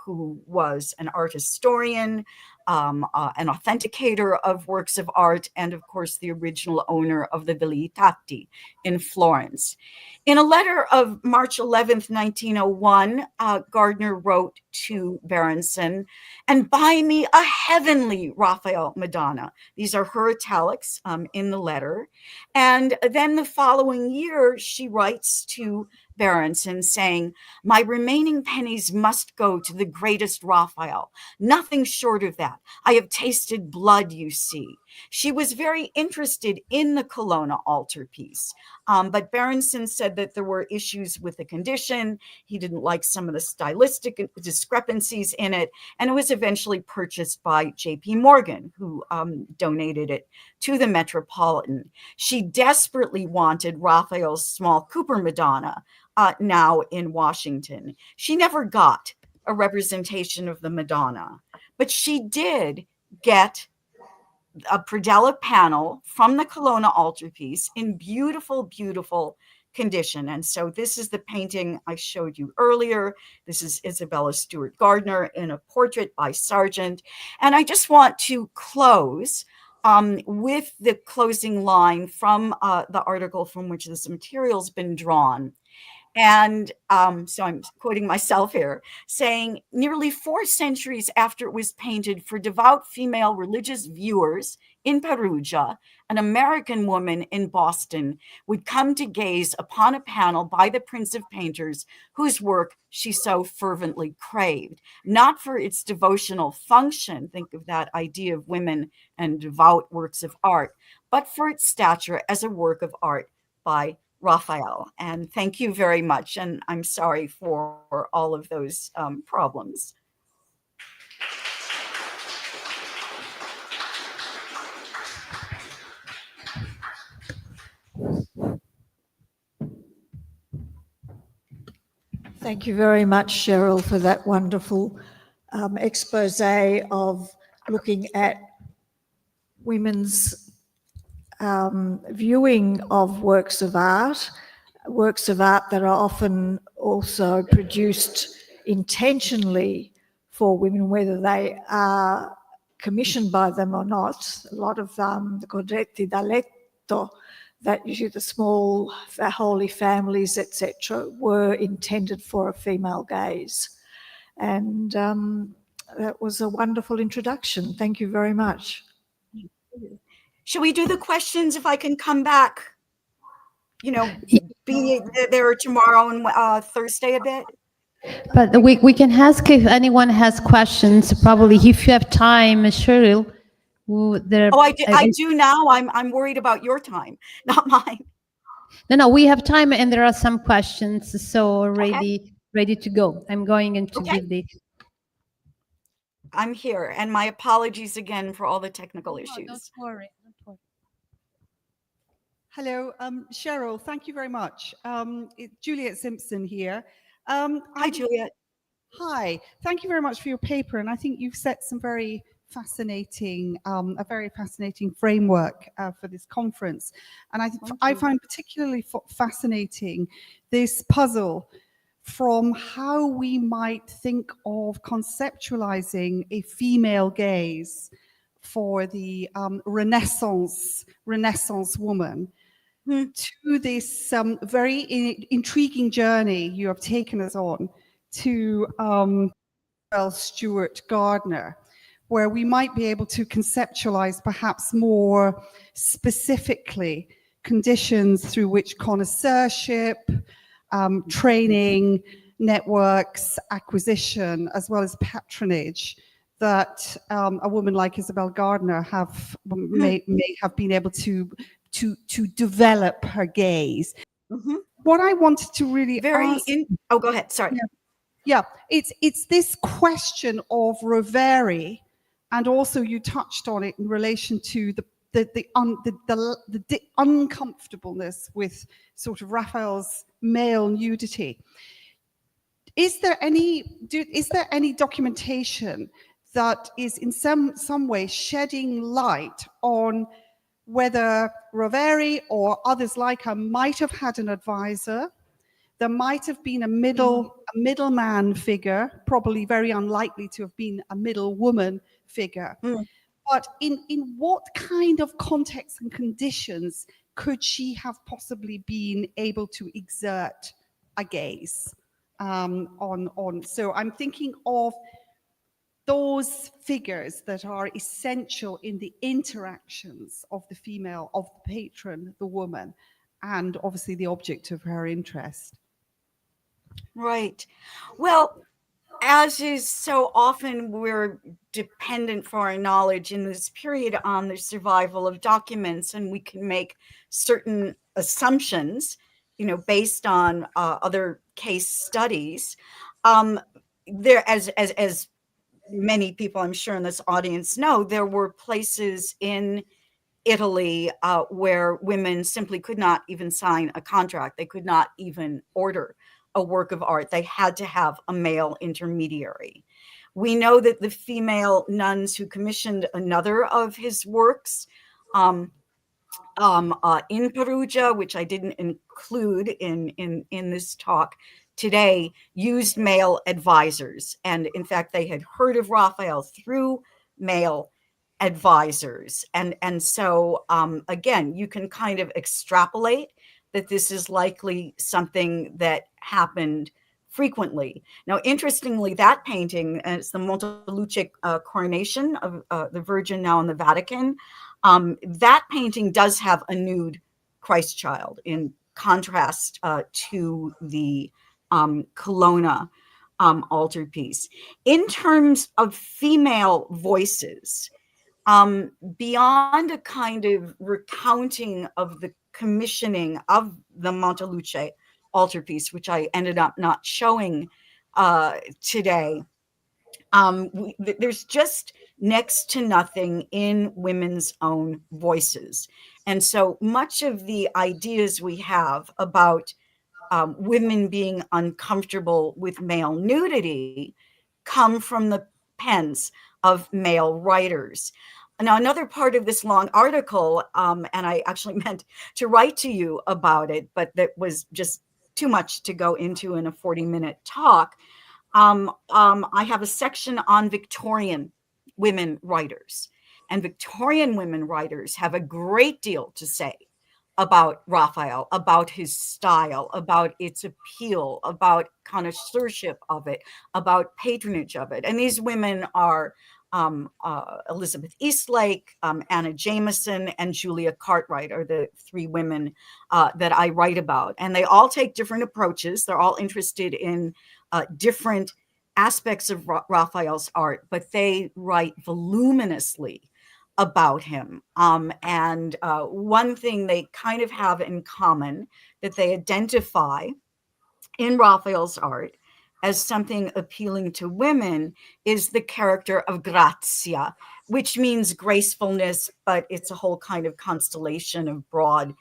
C: who was an art historian, an authenticator of works of art, and of course, the original owner of the Velleitati in Florence. In a letter of March 11th, 1901, Gardner wrote to Berenson, and buy me a heavenly Raphael Madonna. These are her italics in the letter. And then the following year, she writes to Berenson saying, my remaining pennies must go to the greatest Raphael. Nothing short of that. I have tasted blood, you see. She was very interested in the Colonna altarpiece, but Berenson said that there were issues with the condition. He didn't like some of the stylistic discrepancies in it, and it was eventually purchased by J.P. Morgan, who donated it to the Metropolitan. She desperately wanted Raphael's small Cooper Madonna, now in Washington. She never got a representation of the Madonna, but she did get a predella panel from the Colonna altarpiece in beautiful, beautiful condition. And so this is the painting I showed you earlier. This is Isabella Stewart Gardner in a portrait by Sargent. And I just want to close with the closing line from the article from which this material's been drawn. And so I'm quoting myself here, saying, nearly 4 centuries after it was painted for devout female religious viewers in Perugia, an American woman in Boston would come to gaze upon a panel by the Prince of Painters whose work she so fervently craved, not for its devotional function, think of that idea of women and devout works of art, but for its stature as a work of art by Raphael. And thank you very much. And I'm sorry for all of those problems.
B: Thank you very much, Sheryl, for that wonderful expose of looking at women's viewing of works of art that are often also produced intentionally for women, whether they are commissioned by them or not. A lot of the quadretti da letto, that usually the small holy families, etc., were intended for a female gaze. And that was a wonderful introduction. Thank you very much.
C: Should we do the questions if I can come back, you know, be there tomorrow and Thursday a bit?
A: But we can ask if anyone has questions, probably if you have time, Sheryl.
C: I do now. I'm worried about your time, not mine.
A: No, we have time and there are some questions, so ready to go. I'm going to give the
C: I'm here, and my apologies again for all the technical
F: No,
C: issues.
F: don't worry. Don't worry.
G: Hello, Sheryl, thank you very much. Juliet Simpson here.
C: Hi, Juliet.
G: Hi, thank you very much for your paper. And I think you've set some very fascinating, a very fascinating framework for this conference. And I find particularly fascinating this puzzle from how we might think of conceptualizing a female gaze for the Renaissance woman to this very intriguing journey you have taken us on to Stuart Gardner, where we might be able to conceptualize perhaps more specifically conditions through which connoisseurship, training, networks, acquisition, as well as patronage that a woman like Isabel Gardner may have been able to develop her gaze. What I wanted to really ask,
C: oh, go ahead. Sorry.
G: Yeah, it's this question of Roveri, and also you touched on it in relation to the uncomfortableness with sort of Raphael's male nudity. Is there any documentation that is in some way shedding light on whether Roveri or others like her might have had an advisor? There might have been a middleman figure, probably very unlikely to have been a middle woman figure. But in what kind of context and conditions could she have possibly been able to exert a gaze on? So I'm thinking of those figures that are essential in the interactions of the female, of the patron, the woman, and obviously the object of her interest.
C: Right. Well, as is so often, we're dependent for our knowledge in this period on the survival of documents, and we can make certain assumptions, based on other case studies. There, as many people I'm sure in this audience know, there were places in Italy where women simply could not even sign a contract. They could not even order a work of art. They had to have a male intermediary. We know that the female nuns who commissioned another of his works in Perugia, which I didn't include in this talk today, used male advisors. And in fact, they had heard of Raphael through male advisors. And so, again, you can kind of extrapolate that this is likely something that happened frequently. Now, interestingly, that painting, it's the Monteluce coronation of the Virgin now in the Vatican. That painting does have a nude Christ child in contrast to the Colonna altarpiece. In terms of female voices, beyond a kind of recounting of the commissioning of the Monteluce altarpiece, which I ended up not showing today, there's just next to nothing in women's own voices. And so much of the ideas we have about women being uncomfortable with male nudity come from the pens of male writers. Now, another part of this long article, and I actually meant to write to you about it, but that was just too much to go into in a 40-minute talk. I have a section on Victorian women writers, and Victorian women writers have a great deal to say about Raphael, about his style, about its appeal, about connoisseurship of it, about patronage of it. And these women are Elizabeth Eastlake, Anna Jameson, and Julia Cartwright are the three women that I write about. And they all take different approaches. They're all interested in different aspects of Raphael's art, but they write voluminously about him. And one thing they kind of have in common that they identify in Raphael's art as something appealing to women is the character of Grazia, which means gracefulness, but it's a whole kind of constellation of broad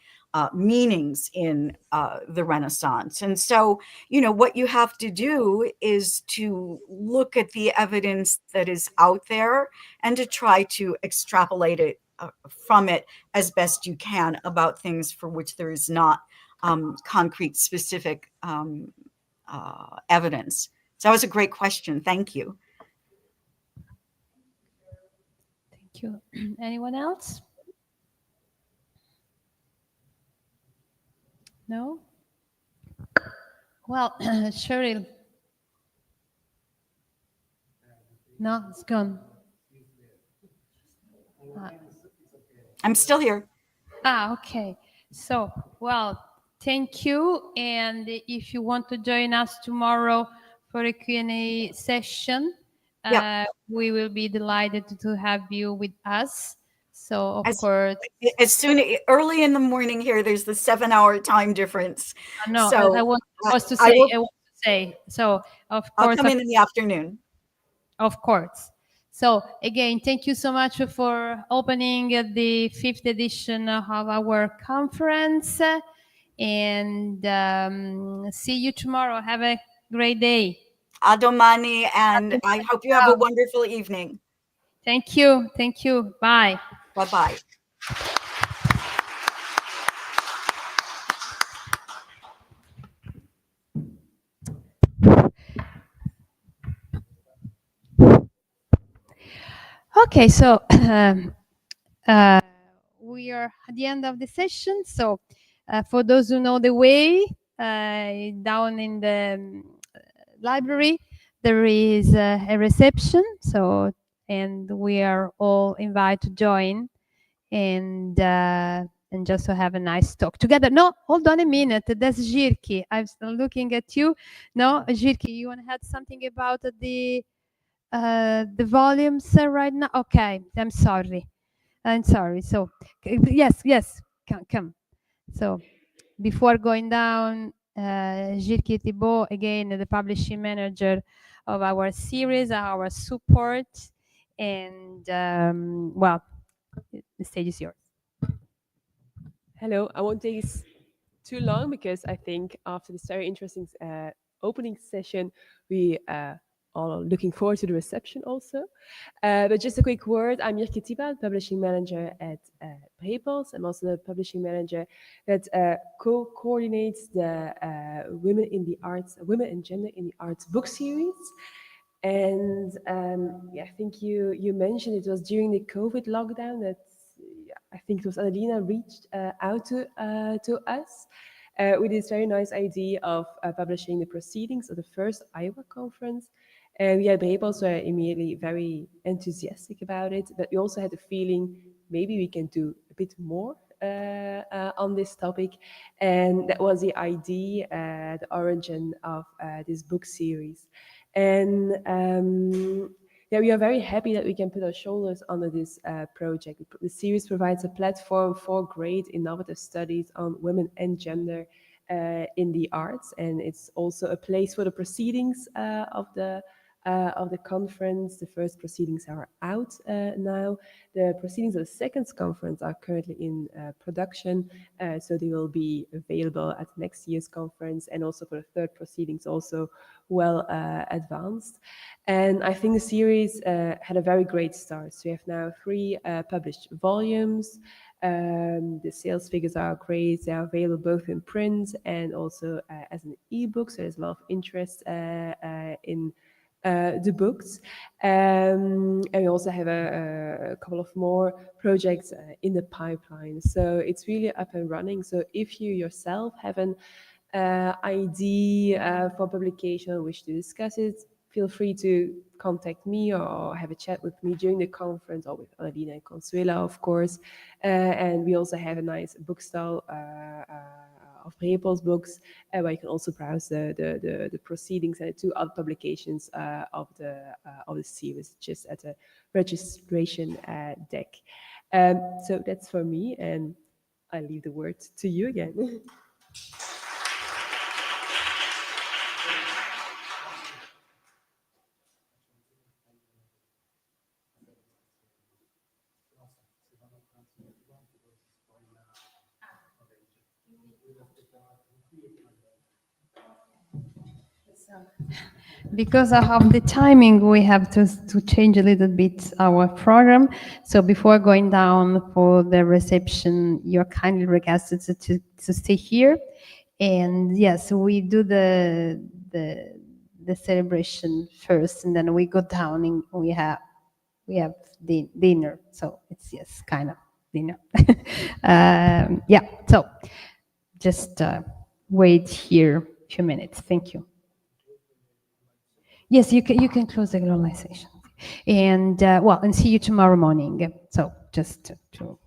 C: meanings in the Renaissance. And so, you know, what you have to do is to look at the evidence that is out there and to try to extrapolate it from it as best you can about things for which there is not concrete, specific evidence. So that was a great question. Thank you.
A: Thank you. Anyone else? No? Well, Sheryl. No, it's gone.
C: I'm still here.
A: Okay. So, well, thank you. And if you want to join us tomorrow for a Q&A session, we will be delighted to have you with us. So, of course,
C: early in the morning here, there's the 7-hour time difference.
A: No,
C: so
A: I want to say. So, of course,
C: I'll come in the afternoon.
A: Of course. So again, thank you so much for opening the 5th edition of our conference, and see you tomorrow. Have a great day.
C: A domani, and I hope you have a wonderful evening.
A: Thank you. Thank you. Bye.
C: Bye-bye.
A: Okay, so we are at the end of the session. So for those who know the way, down in the library, there is a reception. So, and we are all invited to join and just to have a nice talk together. No, hold on a minute. That's Jirki. I'm still looking at you. No, Jirki, you want to add something about the volumes right now? Okay, I'm sorry. So yes, come. So before going down, Jirki Thibault, again, the publishing manager of our series, our support, and well, the stage is yours.
H: Hello, I won't take this too long because I think after this very interesting opening session, we all are looking forward to the reception also. But just a quick word, I'm Jirki Thibault, publishing manager at Brepols. I'm also the publishing manager that coordinates the Women and Gender in the Arts book series. And yeah, I think you mentioned it was during the COVID lockdown that I think it was Adelina reached out to us with this very nice idea of publishing the proceedings of the first AIWAC conference. We at Brepols were immediately very enthusiastic about it, but we also had the feeling maybe we can do a bit more on this topic. And that was the idea, the origin of this book series. And yeah, we are very happy that we can put our shoulders under this project. The series provides a platform for great innovative studies on women and gender in the arts, and it's also a place for the proceedings of the conference. The first proceedings are out now. The proceedings of the second conference are currently in production, so they will be available at next year's conference, and also for the third proceedings also well advanced. And I think the series had a very great start. So we have now 3 published volumes. The sales figures are great. They are available both in print and also as an ebook. So there's a lot of interest in the books. And we also have a couple of more projects in the pipeline. So it's really up and running. So if you yourself have an idea for publication, wish to discuss it, feel free to contact me or have a chat with me during the conference, or with Adelina and Consuelo, of course. And we also have a nice bookstall of Brepols books, where you can also browse the proceedings and the 2 other publications of the series, just at a registration deck. So that's for me, and I leave the word to you again.
A: Because of the timing, we have to change a little bit our program. So before going down for the reception, you're kindly requested to stay here. And yes, we do the celebration first, and then we go down and we have the dinner. So it's yes, kind of dinner. Yeah. So just wait here a few minutes. Thank you. Yes, you can close the globalization, and well, and see you tomorrow morning. So just to